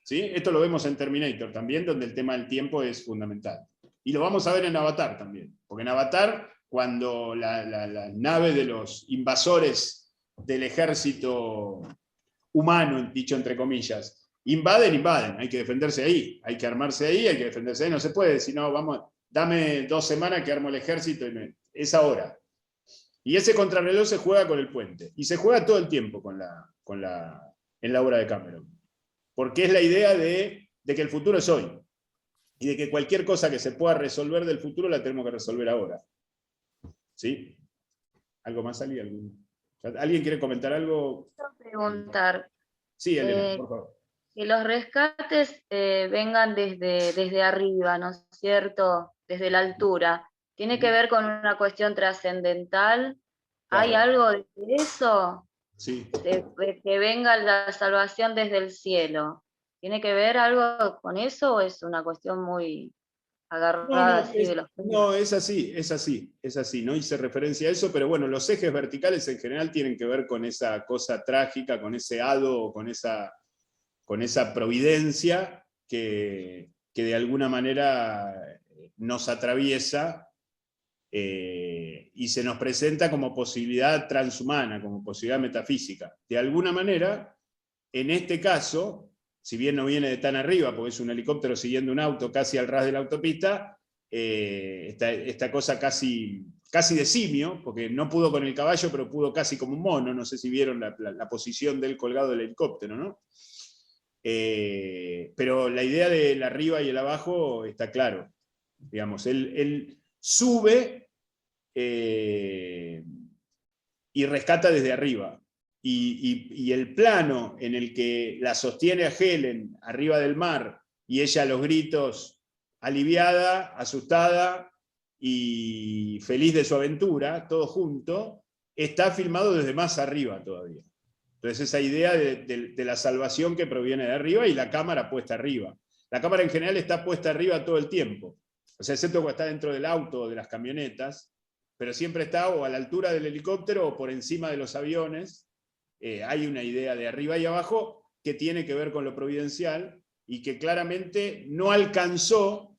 S1: ¿Sí? Esto lo vemos en Terminator también, donde el tema del tiempo es fundamental. Y lo vamos a ver en Avatar también, porque en Avatar, cuando la nave de los invasores del ejército humano, dicho entre comillas, invaden, hay que defenderse ahí, hay que armarse ahí, hay que defenderse ahí, no se puede decir, no, vamos, dame 2 semanas que armo el ejército, es ahora. Y ese contrarreloj se juega con el puente, y se juega todo el tiempo en la obra de Cameron. Porque es la idea de que el futuro es hoy, y de que cualquier cosa que se pueda resolver del futuro la tenemos que resolver ahora. ¿Sí? ¿Algo más, Ali? ¿Alguien quiere comentar algo?
S6: Quiero preguntar.
S1: Sí, Elena, por favor.
S6: Que los rescates vengan desde arriba, ¿no es cierto? Desde la altura. ¿Tiene que ver con una cuestión trascendental?
S1: Claro.
S6: ¿Hay algo de eso?
S1: Sí.
S6: De que venga la salvación desde el cielo. ¿Tiene que ver algo con eso o es una cuestión muy agarrada así de los pelos?
S1: No, es así, no hice referencia a eso, pero bueno, los ejes verticales en general tienen que ver con esa cosa trágica, con ese hado, con esa providencia que de alguna manera nos atraviesa y se nos presenta como posibilidad transhumana, como posibilidad metafísica. De alguna manera, en este caso, si bien no viene de tan arriba, porque es un helicóptero siguiendo un auto casi al ras de la autopista, esta cosa casi de simio, porque no pudo con el caballo, pero pudo casi como un mono, no sé si vieron la posición del colgado del helicóptero, ¿no? Pero la idea del arriba y el abajo está claro. Digamos, él sube y rescata desde arriba. Y el plano en el que la sostiene a Helen arriba del mar y ella a los gritos, aliviada, asustada y feliz de su aventura, todo junto, está filmado desde más arriba todavía. Entonces esa idea de la salvación que proviene de arriba y la cámara puesta arriba. La cámara en general está puesta arriba todo el tiempo, o sea, excepto cuando está dentro del auto o de las camionetas, pero siempre está o a la altura del helicóptero o por encima de los aviones. Hay una idea de arriba y abajo que tiene que ver con lo providencial y que claramente no alcanzó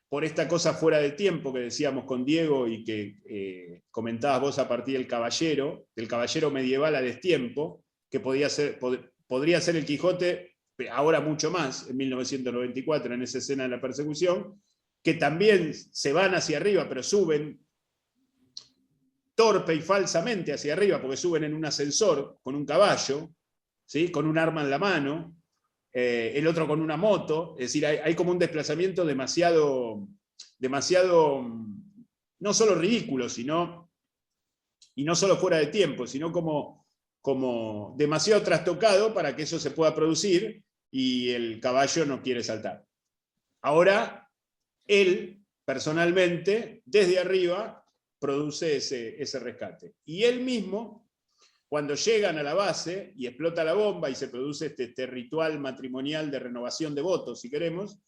S1: por esta cosa fuera de tiempo que decíamos con Diego y que comentabas vos a partir del caballero medieval a destiempo, que podría ser el Quijote, ahora mucho más, en 1994, en esa escena de la persecución, que también se van hacia arriba, pero suben torpe y falsamente hacia arriba, porque suben en un ascensor con un caballo, ¿sí? Con un arma en la mano, el otro con una moto, es decir, hay como un desplazamiento demasiado, no solo ridículo, y no solo fuera de tiempo, sino como demasiado trastocado para que eso se pueda producir, y el caballo no quiere saltar. Ahora, él, personalmente, desde arriba, produce ese rescate. Y él mismo, cuando llegan a la base y explota la bomba y se produce este ritual matrimonial de renovación de votos, si queremos,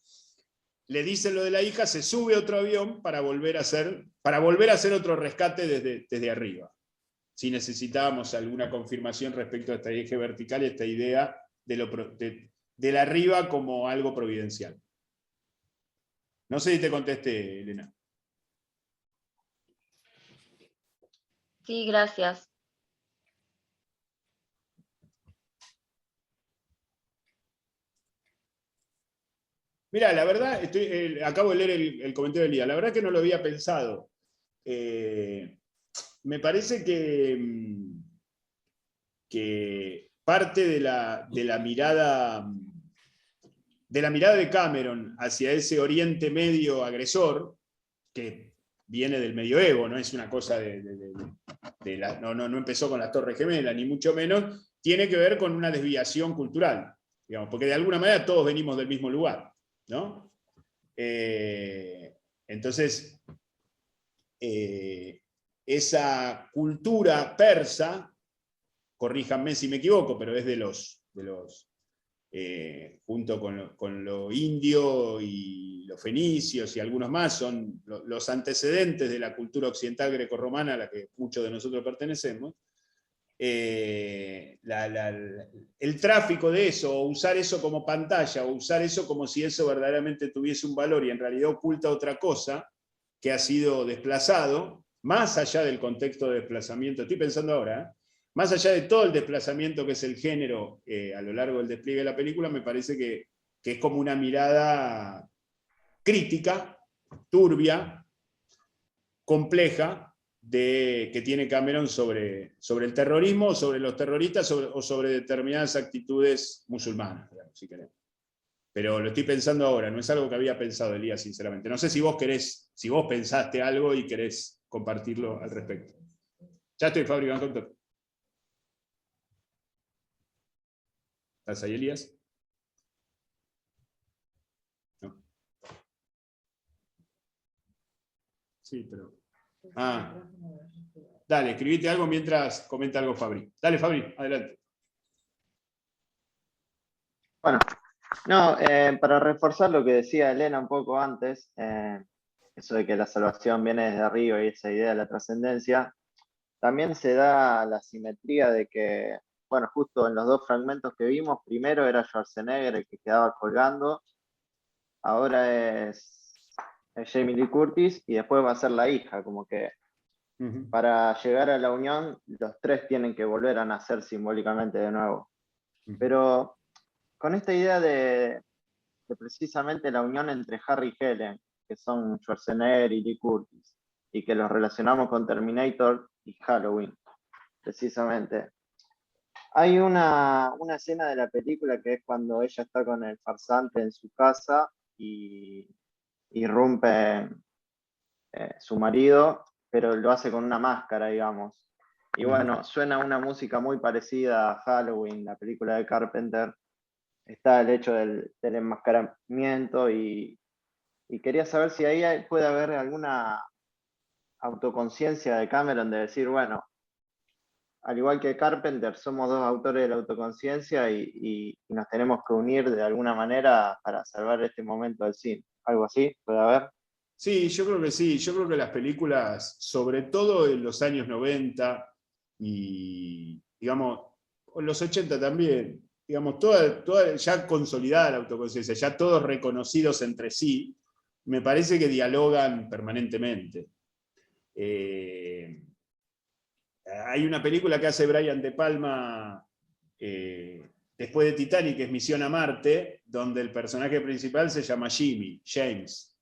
S1: le dicen lo de la hija, se sube a otro avión para volver a hacer otro rescate desde arriba. Si necesitábamos alguna confirmación respecto a este eje vertical y esta idea del arriba como algo providencial. No sé si te contesté, Elena.
S6: Sí, gracias.
S1: Mira, la verdad, acabo de leer el comentario de Lía, la verdad que no lo había pensado. Me parece que que parte de la mirada de Cameron hacia ese Oriente Medio agresor, que viene del medioevo, no es una cosa no empezó con las Torres Gemelas, ni mucho menos, tiene que ver con una desviación cultural, digamos, porque de alguna manera todos venimos del mismo lugar, ¿no? Entonces, esa cultura persa, corríjanme si me equivoco, pero es de los junto con lo indio y los fenicios y algunos más, son los antecedentes de la cultura occidental grecorromana a la que muchos de nosotros pertenecemos. El tráfico de eso, o usar eso como pantalla, o usar eso como si eso verdaderamente tuviese un valor y en realidad oculta otra cosa que ha sido desplazado, más allá del contexto de desplazamiento, estoy pensando ahora, más allá de todo el desplazamiento que es el género a lo largo del despliegue de la película, me parece que es como una mirada crítica, turbia, compleja, que tiene Cameron sobre el terrorismo, sobre los terroristas o sobre determinadas actitudes musulmanas, si queremos. Pero lo estoy pensando ahora, no es algo que había pensado, Elías, sinceramente. No sé si vos pensaste algo y querés compartirlo al respecto. Ya estoy fabricando contacto. ¿Estás ahí, Elías? No. Sí, pero... Dale, escribite algo mientras comenta algo Fabri. Dale, Fabri, adelante.
S5: Bueno, no, para reforzar lo que decía Elena un poco antes, eso de que la salvación viene desde arriba y esa idea de la trascendencia, también se da la simetría de que, bueno, justo en los dos fragmentos que vimos, primero era Schwarzenegger el que quedaba colgando, ahora es Jamie Lee Curtis y después va a ser la hija, como que para llegar a la unión los tres tienen que volver a nacer simbólicamente de nuevo. Pero con esta idea de precisamente la unión entre Harry y Helen, que son Schwarzenegger y Lee Curtis, y que los relacionamos con Terminator y Halloween, precisamente. Hay una escena de la película que es cuando ella está con el farsante en su casa y irrumpe su marido, pero lo hace con una máscara, digamos. Y bueno, suena una música muy parecida a Halloween, la película de Carpenter. Está el hecho del enmascaramiento y quería saber si ahí puede haber alguna autoconciencia de Cameron de decir, bueno, al igual que Carpenter, somos dos autores de la autoconciencia y nos tenemos que unir de alguna manera para salvar este momento del cine. ¿Algo así puede haber?
S1: Sí, yo creo que sí. Yo creo que las películas, sobre todo en los años 90 y, digamos, en los 80 también, digamos, toda ya consolidada la autoconciencia, ya todos reconocidos entre sí, me parece que dialogan permanentemente. Hay una película que hace Brian De Palma después de Titanic, que es Misión a Marte, donde el personaje principal se llama James.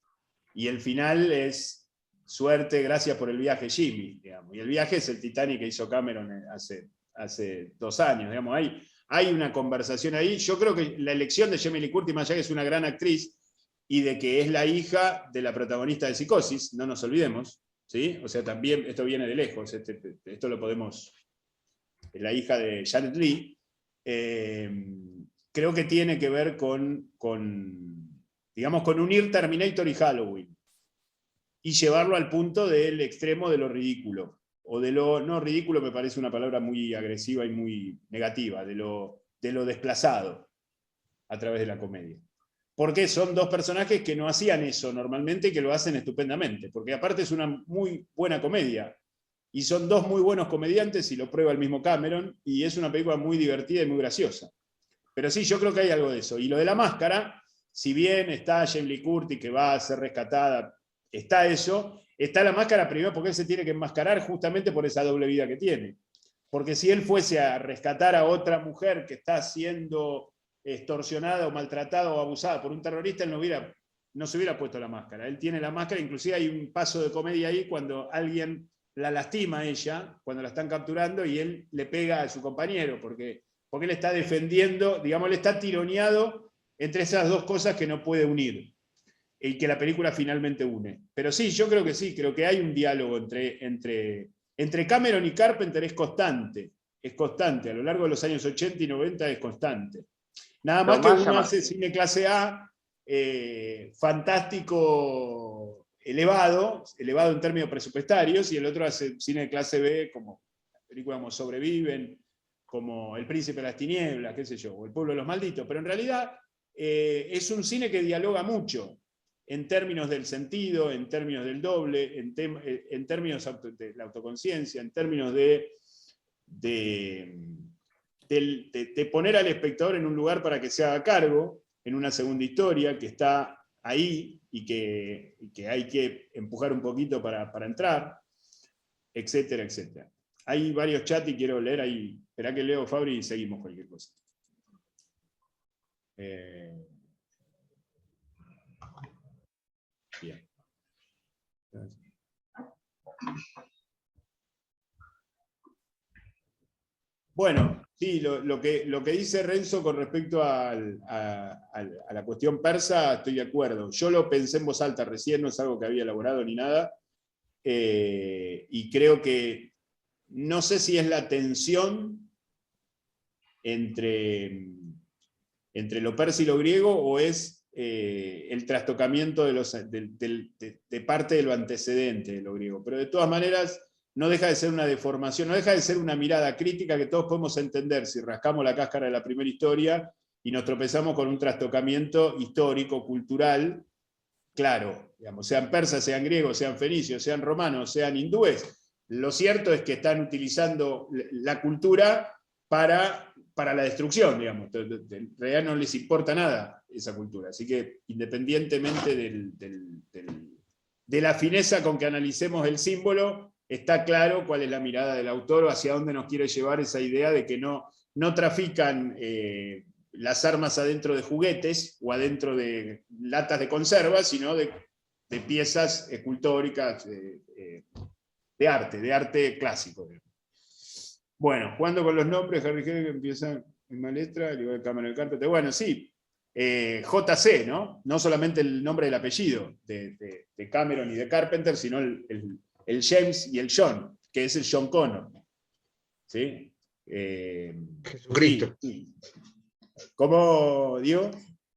S1: Y el final es suerte, gracias por el viaje, Jimmy. Digamos. Y el viaje es el Titanic que hizo Cameron hace 2 años. Digamos. Hay una conversación ahí. Yo creo que la elección de Jamie Lee Curtis, más allá que es una gran actriz, y de que es la hija de la protagonista de Psicosis, no nos olvidemos. ¿Sí? O sea, también esto viene de lejos. Esto lo podemos... La hija de Janet Leigh. Creo que tiene que ver con unir Terminator y Halloween y llevarlo al punto del extremo de lo ridículo, o no ridículo me parece una palabra muy agresiva y muy negativa, de lo desplazado a través de la comedia. Porque son dos personajes que no hacían eso normalmente y que lo hacen estupendamente, porque aparte es una muy buena comedia, y son dos muy buenos comediantes y lo prueba el mismo Cameron, y es una película muy divertida y muy graciosa. Pero sí, yo creo que hay algo de eso. Y lo de la máscara, si bien está Jamie Lee Curtis que va a ser rescatada, está eso, está la máscara primero porque él se tiene que enmascarar justamente por esa doble vida que tiene. Porque si él fuese a rescatar a otra mujer que está siendo extorsionada o maltratada o abusada por un terrorista, él no se hubiera puesto la máscara. Él tiene la máscara, inclusive hay un paso de comedia ahí cuando alguien la lastima a ella cuando la están capturando y él le pega a su compañero, porque él está defendiendo, digamos, él está tironeado entre esas dos cosas que no puede unir, y que la película finalmente une. Pero sí, yo creo que sí, creo que hay un diálogo entre Cameron y Carpenter, es constante, a lo largo de los años 80 y 90 es constante. Nada más que uno hace cine clase A, fantástico, elevado en términos presupuestarios, y el otro hace cine de clase B, como películas como Sobreviven, como El Príncipe de las Tinieblas, qué sé yo, o El Pueblo de los Malditos, pero en realidad es un cine que dialoga mucho, en términos del sentido, en términos del doble, en términos de la autoconciencia, en términos de poner al espectador en un lugar para que se haga cargo, en una segunda historia que está ahí y que hay que empujar un poquito para entrar, etcétera, etcétera. Hay varios chats y quiero leer ahí. Esperá que leo, Fabri, y seguimos cualquier cosa. Bien. Bueno, sí, lo que dice Renzo con respecto a la cuestión persa, estoy de acuerdo. Yo lo pensé en voz alta recién, no es algo que había elaborado ni nada, y creo que, no sé si es la tensión entre lo persa y lo griego, o es el trastocamiento de parte de lo antecedente de lo griego. Pero de todas maneras, no deja de ser una deformación, no deja de ser una mirada crítica que todos podemos entender si rascamos la cáscara de la primera historia y nos tropezamos con un trastocamiento histórico, cultural, claro, digamos, sean persas, sean griegos, sean fenicios, sean romanos, sean hindúes. Lo cierto es que están utilizando la cultura para la destrucción, digamos. En realidad no les importa nada esa cultura. Así que, independientemente de la fineza con que analicemos el símbolo, está claro cuál es la mirada del autor o hacia dónde nos quiere llevar esa idea de que no trafican las armas adentro de juguetes o adentro de latas de conserva, sino de piezas escultóricas de arte clásico. Bueno, jugando con los nombres, Harry Hegel empieza en una letra, al igual que Cameron Carpenter. Bueno, sí, JC, ¿no? No solamente el nombre del apellido de Cameron y de Carpenter, sino el James y el John, que es el John Connor. ¿Sí?
S7: Jesucristo.
S1: Sí. ¿Cómo, Diego?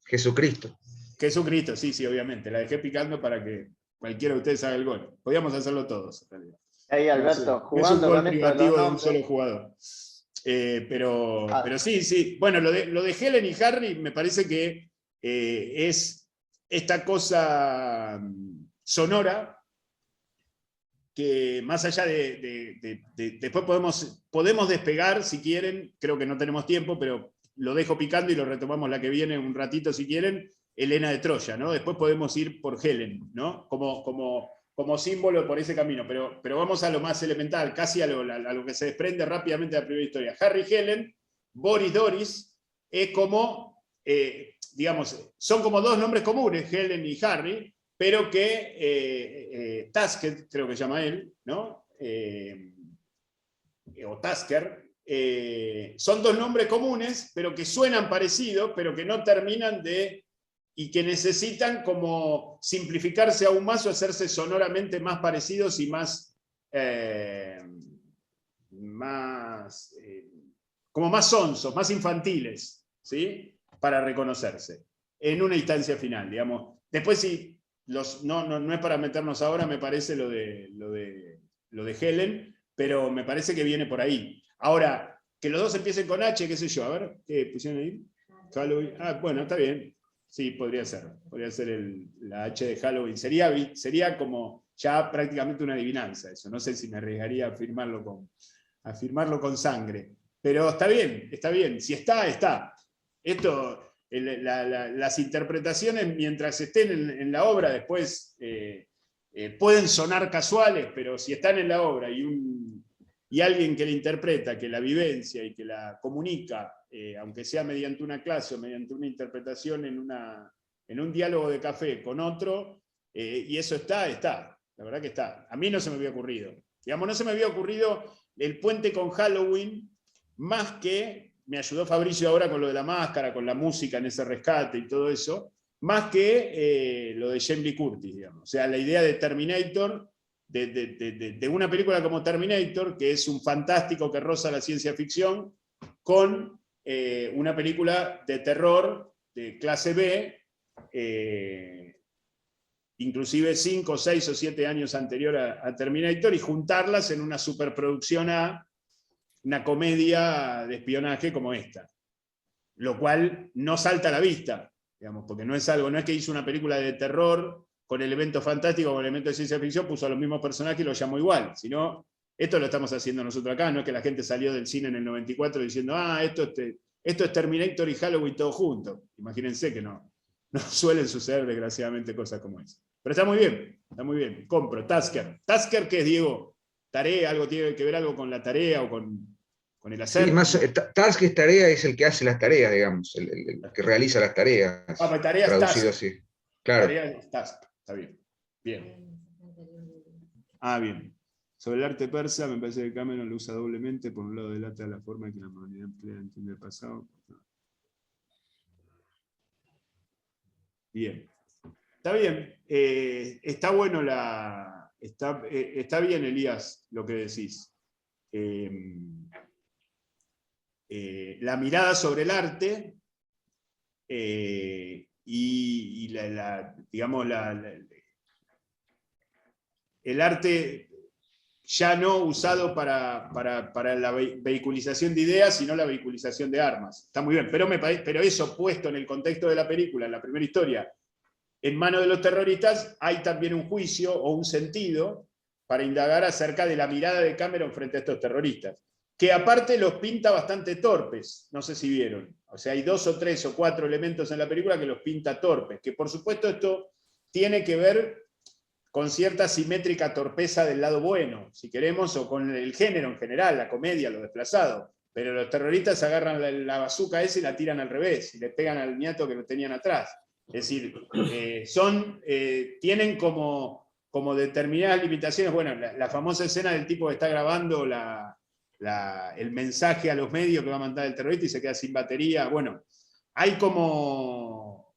S7: Jesucristo.
S1: Jesucristo, sí, obviamente. La dejé picando para que cualquiera de ustedes haga el gol. Podíamos hacerlo todos, en realidad.
S5: Ahí, Alberto,
S1: no
S5: jugando
S1: es un gol
S5: con esto
S1: privativo de un
S5: nombres.
S1: solo jugador. Pero sí. Bueno, lo de Helen y Harry me parece que es esta cosa sonora que, más allá después podemos despegar si quieren, creo que no tenemos tiempo, pero lo dejo picando y lo retomamos la que viene un ratito si quieren, Helena de Troya, ¿no? Después podemos ir por Helen, ¿no? Como símbolo por ese camino, pero vamos a lo más elemental, casi a lo que se desprende rápidamente de la primera historia. Harry y Helen, Boris Doris, es como, digamos, son como dos nombres comunes, Helen y Harry, pero que Tasker, creo que se llama él, ¿no? O Tasker, son dos nombres comunes, pero que suenan parecidos, pero que no terminan y que necesitan como simplificarse aún más o hacerse sonoramente más parecidos y como más sonsos, más infantiles, ¿sí? Para reconocerse en una instancia final, digamos. Después sí, no es para meternos ahora, me parece lo de Helen, pero me parece que viene por ahí. Ahora, que los dos empiecen con H, qué sé yo, a ver, ¿qué pusieron ahí? Halloween. Bueno, está bien. Sí, podría ser la H de Halloween. Sería como ya prácticamente una adivinanza eso. No sé si me arriesgaría a afirmarlo con sangre. Pero está bien. Si está. Esto, las interpretaciones mientras estén en la obra después pueden sonar casuales, pero si están en la obra y alguien que la interpreta, que la vivencia y que la comunica, aunque sea mediante una clase o mediante una interpretación en un diálogo de café con otro, y eso está. La verdad que está. A mí no se me había ocurrido. Digamos, no se me había ocurrido el puente con Halloween, más que, me ayudó Fabricio ahora con lo de la máscara, con la música en ese rescate y todo eso, más que lo de Jamie Lee Curtis, digamos. O sea, la idea de Terminator, de una película como Terminator, que es un fantástico que roza la ciencia ficción, con una película de terror de clase B, inclusive 5, 6 o 7 años anterior a Terminator, y juntarlas en una superproducción a una comedia de espionaje como esta. Lo cual no salta a la vista, digamos, porque no es que hizo una película de terror con elementos fantásticos, con elementos de ciencia ficción, puso a los mismos personajes y los llamó igual, sino esto lo estamos haciendo nosotros acá, no es que la gente salió del cine en el 94 diciendo, esto es Terminator y Halloween todo junto. Imagínense que no suelen suceder desgraciadamente cosas como esa. Pero está muy bien, compro. Tasker, ¿qué es, Diego? ¿Tarea? ¿Algo tiene que ver algo con la tarea o con el hacer?
S7: Sí, más, task es tarea, es el que hace las tareas, digamos, el que realiza las tareas.
S1: Pues tarea es
S7: traducido
S1: task.
S7: así. Claro.
S1: Tarea es task, está bien. Bien. Bien. Sobre el arte persa, me parece que Cameron lo usa doblemente. Por un lado, delata la forma en que la modernidad emplea entiende el pasado. Bien. Está bien. Está bueno está bien, Elías, lo que decís. La mirada sobre el arte y digamos, el arte ya no usado para la vehiculización de ideas, sino la vehiculización de armas. Está muy bien, pero eso puesto en el contexto de la película, en la primera historia, en manos de los terroristas, hay también un juicio o un sentido para indagar acerca de la mirada de Cameron frente a estos terroristas, que aparte los pinta bastante torpes, no sé si vieron. O sea, hay 2 o 3 o 4 elementos en la película que los pinta torpes, que por supuesto esto tiene que ver con cierta simétrica torpeza del lado bueno, si queremos, o con el género en general, la comedia, lo desplazado. Pero los terroristas agarran la bazooka esa y la tiran al revés, y le pegan al niato que lo tenían atrás. Es decir, tienen como determinadas limitaciones. Bueno, la famosa escena del tipo que está grabando el mensaje a los medios que va a mandar el terrorista y se queda sin batería. Bueno, hay como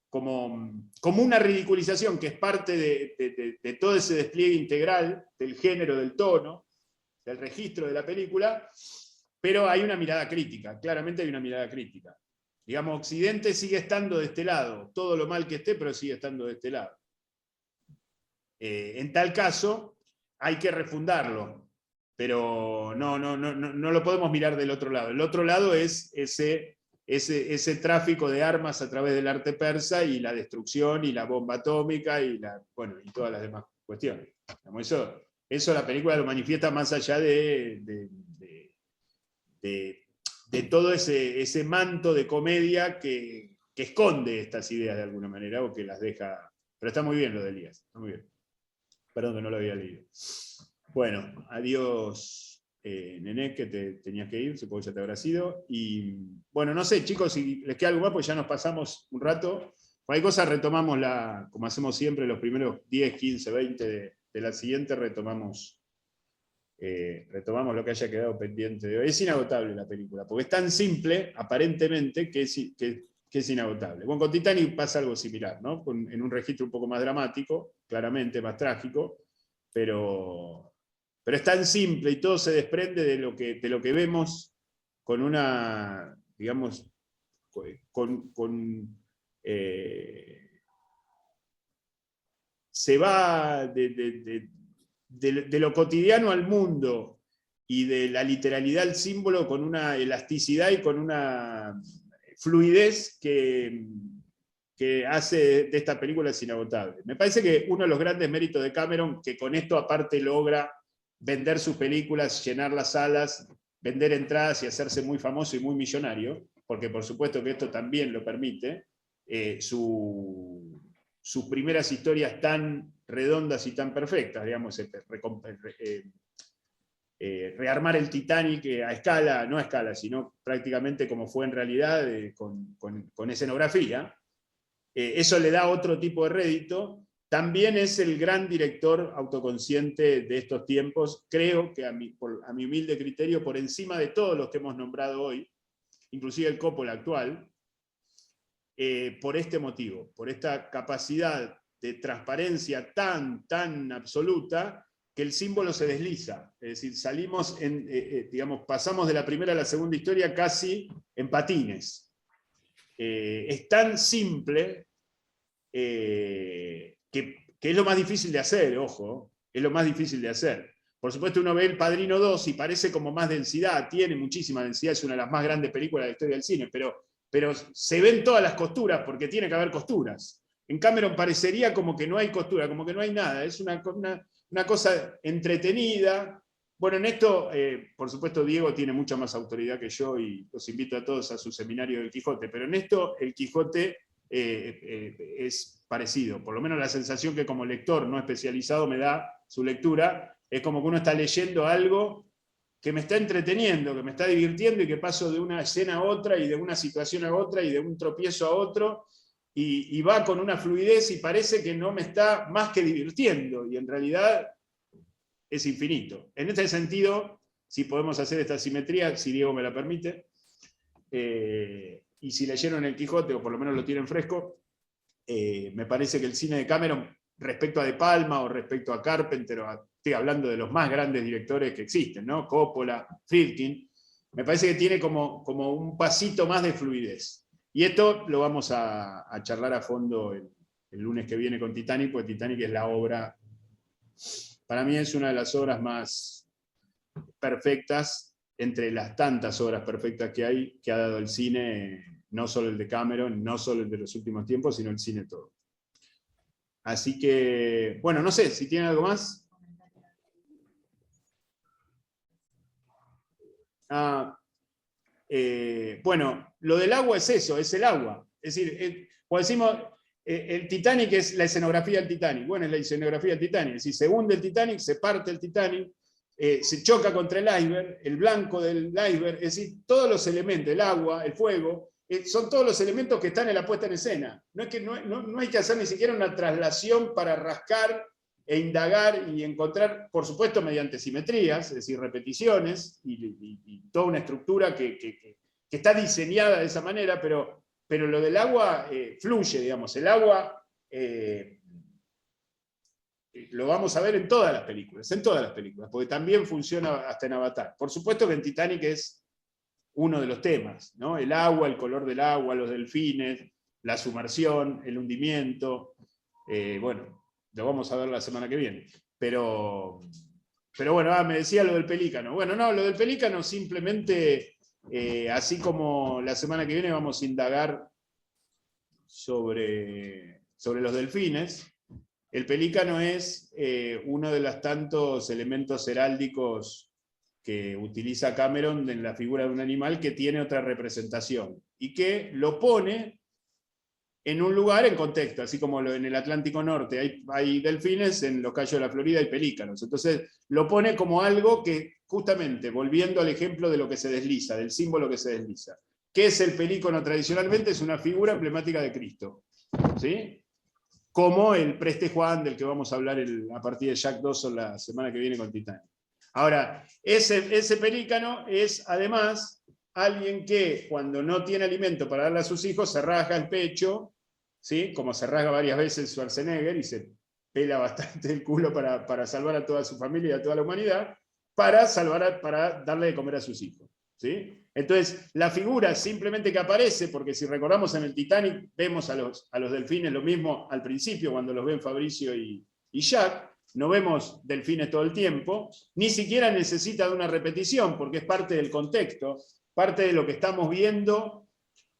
S1: una ridiculización que es parte de todo ese despliegue integral del género, del tono, del registro de la película, pero hay una mirada crítica, claramente hay una mirada crítica. Digamos, Occidente sigue estando de este lado, todo lo mal que esté, pero sigue estando de este lado. En tal caso, hay que refundarlo, pero no lo podemos mirar del otro lado. El otro lado es ese tráfico de armas a través del arte persa y la destrucción y la bomba atómica y todas las demás cuestiones. Eso la película lo manifiesta más allá de todo ese manto de comedia que esconde estas ideas de alguna manera o que las deja. Pero está muy bien lo de Elías, está muy bien. Perdón que no lo había leído. Bueno, adiós, Nené, que te tenías que ir, supongo que ya te habrás ido. Y bueno, no sé, chicos, si les queda algo más, pues ya nos pasamos un rato. Cualquier cosa retomamos, como hacemos siempre, los primeros 10, 15, 20 de la siguiente, retomamos lo que haya quedado pendiente de hoy. Es inagotable la película, porque es tan simple, aparentemente, que es inagotable. Bueno, con Titanic pasa algo similar, ¿no? En un registro un poco más dramático, claramente más trágico, pero es tan simple y todo se desprende de lo que vemos con una, digamos, se va de lo cotidiano al mundo y de la literalidad al símbolo con una elasticidad y con una fluidez que hace de esta película es inagotable. Me parece que uno de los grandes méritos de Cameron, que con esto aparte logra vender sus películas, llenar las salas, vender entradas y hacerse muy famoso y muy millonario, porque por supuesto que esto también lo permite, sus primeras historias tan redondas y tan perfectas, digamos, rearmar el Titanic a escala, no a escala, sino prácticamente como fue en realidad, con escenografía. Eso le da otro tipo de rédito, también es el gran director autoconsciente de estos tiempos, creo que a mi humilde criterio, por encima de todos los que hemos nombrado hoy, inclusive el Coppola actual, por este motivo, por esta capacidad de transparencia tan absoluta, que el símbolo se desliza. Es decir, salimos, digamos, pasamos de la primera a la segunda historia casi en patines. Es tan simple que es lo más difícil de hacer, ojo, es lo más difícil de hacer. Por supuesto, uno ve El Padrino 2 y parece como más densidad, tiene muchísima densidad, es una de las más grandes películas de la historia del cine, pero se ven todas las costuras, porque tiene que haber costuras. En Cameron parecería como que no hay costura, como que no hay nada, es una cosa entretenida. Bueno, en esto, por supuesto, Diego tiene mucha más autoridad que yo y los invito a todos a su seminario del Quijote, pero en esto el Quijote es parecido, por lo menos la sensación que como lector no especializado me da su lectura, es como que uno está leyendo algo que me está entreteniendo, que me está divirtiendo y que paso de una escena a otra y de una situación a otra y de un tropiezo a otro y va con una fluidez y parece que no me está más que divirtiendo y en realidad es infinito. En este sentido, si podemos hacer esta simetría, si Diego me la permite, y si leyeron El Quijote o por lo menos lo tienen fresco, me parece que el cine de Cameron respecto a De Palma o respecto a Carpenter, estoy hablando de los más grandes directores que existen, ¿no? Coppola, Friedkin, me parece que tiene como un pasito más de fluidez. Y esto lo vamos a charlar a fondo el lunes que viene con Titanic, porque Titanic es la obra, para mí es una de las obras más perfectas, entre las tantas obras perfectas que hay, que ha dado el cine, no solo el de Cameron, no solo el de los últimos tiempos, sino el cine todo. Así que, bueno, no sé, si tienen algo más. Bueno, lo del agua es eso, es el agua. Es decir, cuando decimos, el Titanic es la escenografía del Titanic. Bueno, es la escenografía del Titanic. Es decir, se hunde el Titanic, se parte el Titanic, se choca contra el iceberg, el blanco del iceberg, es decir, todos los elementos, el agua, el fuego, son todos los elementos que están en la puesta en escena. No hay que hacer ni siquiera una traslación para rascar e indagar y encontrar, por supuesto, mediante simetrías, es decir, repeticiones, y toda una estructura que está diseñada de esa manera, pero lo del agua fluye, digamos. El agua lo vamos a ver en todas las películas, porque también funciona hasta en Avatar. Por supuesto que en Titanic es uno de los temas, ¿no? El agua, el color del agua, los delfines, la sumersión, el hundimiento. Bueno, lo vamos a ver la semana que viene. Pero bueno, me decía lo del pelícano. Bueno, no, lo del pelícano simplemente, así como la semana que viene vamos a indagar sobre los delfines, el pelícano es uno de los tantos elementos heráldicos que utiliza Cameron en la figura de un animal que tiene otra representación y que lo pone en un lugar en contexto, así como en el Atlántico Norte hay delfines, en los Cayos de la Florida hay pelícanos. Entonces lo pone como algo que, justamente, volviendo al ejemplo de lo que se desliza, del símbolo que se desliza. ¿Qué es el pelícano tradicionalmente? Es una figura emblemática de Cristo, ¿sí? Como el Preste Juan, del que vamos a hablar a partir de Jack Dawson la semana que viene con Titanic. Ahora, ese pelícano es además alguien que cuando no tiene alimento para darle a sus hijos se rasga el pecho, ¿sí? Como se rasga varias veces Schwarzenegger y se pela bastante el culo para salvar a toda su familia y a toda la humanidad, para darle de comer a sus hijos, ¿sí? Entonces, la figura simplemente que aparece, porque si recordamos en el Titanic, vemos a los delfines lo mismo al principio, cuando los ven Fabricio y Jack, no vemos delfines todo el tiempo, ni siquiera necesita de una repetición, porque es parte del contexto, parte de lo que estamos viendo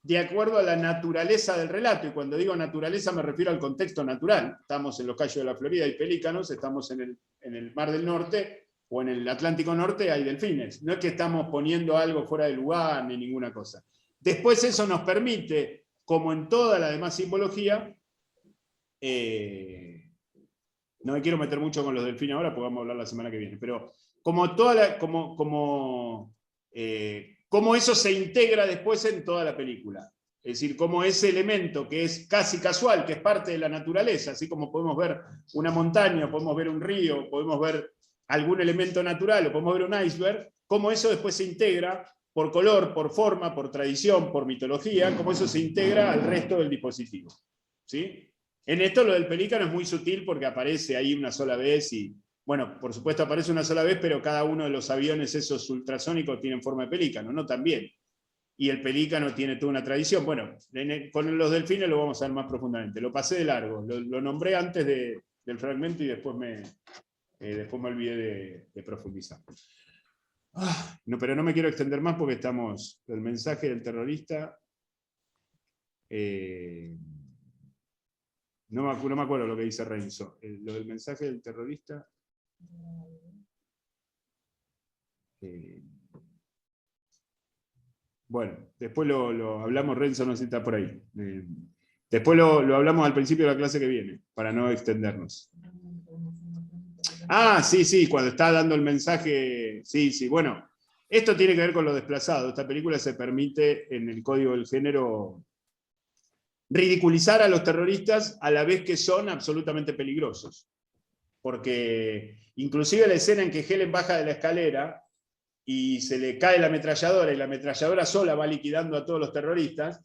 S1: de acuerdo a la naturaleza del relato. Y cuando digo naturaleza me refiero al contexto natural. Estamos en los Cayos de la Florida, hay pelícanos, estamos en el Mar del Norte o en el Atlántico Norte, hay delfines. No es que estamos poniendo algo fuera de lugar ni ninguna cosa. Después eso nos permite, como en toda la demás simbología, no me quiero meter mucho con los delfines ahora porque vamos a hablar la semana que viene, pero cómo eso se integra después en toda la película. Es decir, como ese elemento que es casi casual, que es parte de la naturaleza, así como podemos ver una montaña, podemos ver un río, podemos ver algún elemento natural, o podemos ver un iceberg, cómo eso después se integra por color, por forma, por tradición, por mitología, cómo eso se integra al resto del dispositivo. ¿Sí? En esto lo del pelícano es muy sutil porque aparece ahí una sola vez y, bueno, por supuesto aparece una sola vez, pero cada uno de los aviones esos ultrasónicos tienen forma de pelícano, ¿no? También. Y el pelícano tiene toda una tradición. Bueno, con los delfines lo vamos a ver más profundamente. Lo pasé de largo, lo nombré antes del fragmento y después me olvidé de profundizar. No, pero no me quiero extender más porque estamos, el mensaje del terrorista, no me acuerdo lo que dice Renzo, lo del mensaje del terrorista. Bueno, después lo hablamos, Renzo no sé si está por ahí. Después lo hablamos al principio de la clase que viene, para no extendernos. Ah, sí, cuando está dando el mensaje, sí, bueno, esto tiene que ver con lo desplazado. Esta película se permite, en el código del género, ridiculizar a los terroristas a la vez que son absolutamente peligrosos. Porque inclusive la escena en que Helen baja de la escalera y se le cae la ametralladora y la ametralladora sola va liquidando a todos los terroristas,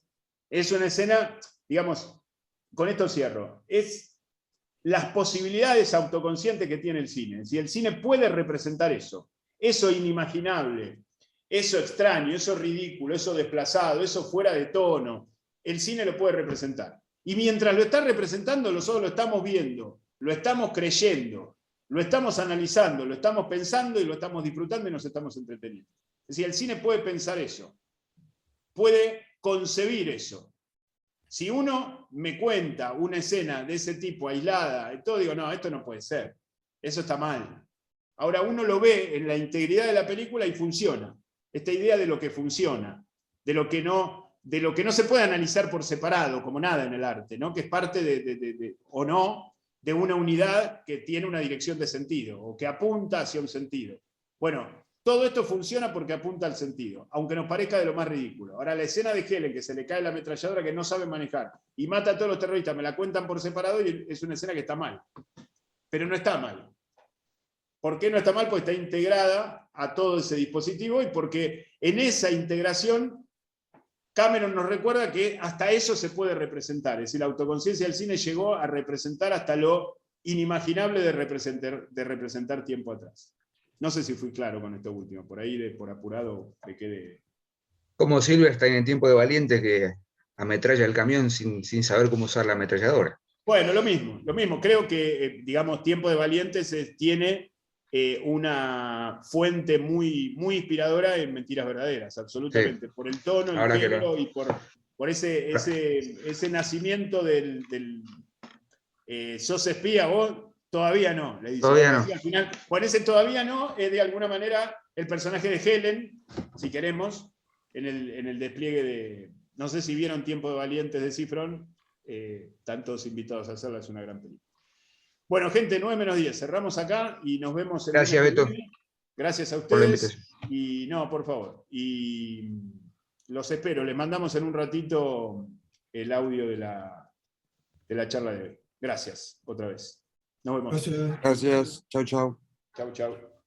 S1: es una escena, digamos, con esto cierro, es las posibilidades autoconscientes que tiene el cine. Si el cine puede representar eso inimaginable, eso extraño, eso ridículo, eso desplazado, eso fuera de tono, el cine lo puede representar. Y mientras lo está representando, nosotros lo estamos viendo, lo estamos creyendo, lo estamos analizando, lo estamos pensando y lo estamos disfrutando y nos estamos entreteniendo. Es decir, el cine puede pensar eso, puede concebir eso. Si uno me cuenta una escena de ese tipo aislada, y todo, digo, no, esto no puede ser, eso está mal. Ahora uno lo ve en la integridad de la película y funciona. Esta idea de lo que funciona, de lo que no se puede analizar por separado, como nada en el arte, ¿no? Que es parte o no de una unidad que tiene una dirección de sentido, o que apunta hacia un sentido. Bueno, todo esto funciona porque apunta al sentido, aunque nos parezca de lo más ridículo. Ahora, la escena de Helen, que se le cae la ametralladora que no sabe manejar, y mata a todos los terroristas, me la cuentan por separado y es una escena que está mal. Pero no está mal. ¿Por qué no está mal? Porque está integrada a todo ese dispositivo y porque en esa integración Cameron nos recuerda que hasta eso se puede representar. Es decir, la autoconciencia del cine llegó a representar hasta lo inimaginable de representar tiempo atrás. No sé si fui claro con esto último, por ahí por apurado me quedé.
S7: Como Silverstein en Tiempo de Valientes, que ametralla el camión sin saber cómo usar la ametralladora.
S1: Bueno, lo mismo. Creo que, digamos, Tiempo de Valientes tiene una fuente muy, muy inspiradora en Mentiras Verdaderas, absolutamente. Sí. Por el tono, el género y por ese nacimiento del sos espía, vos todavía no, le dice.
S7: Todavía no.
S1: Al final, con ese todavía no, es de alguna manera el personaje de Helen, si queremos, en el despliegue de. No sé si vieron Tiempo de Valientes de Cifrón, están todos invitados a hacerla, es una gran película. Bueno, gente, 9:10, cerramos acá y nos vemos en
S7: Gracias, Beto.
S1: Gracias a ustedes. Y no, por favor. Y los espero, les mandamos en un ratito el audio de la charla de hoy. Gracias, otra vez. Nos vemos.
S2: Gracias. Chau, chau.
S1: Chau, chau.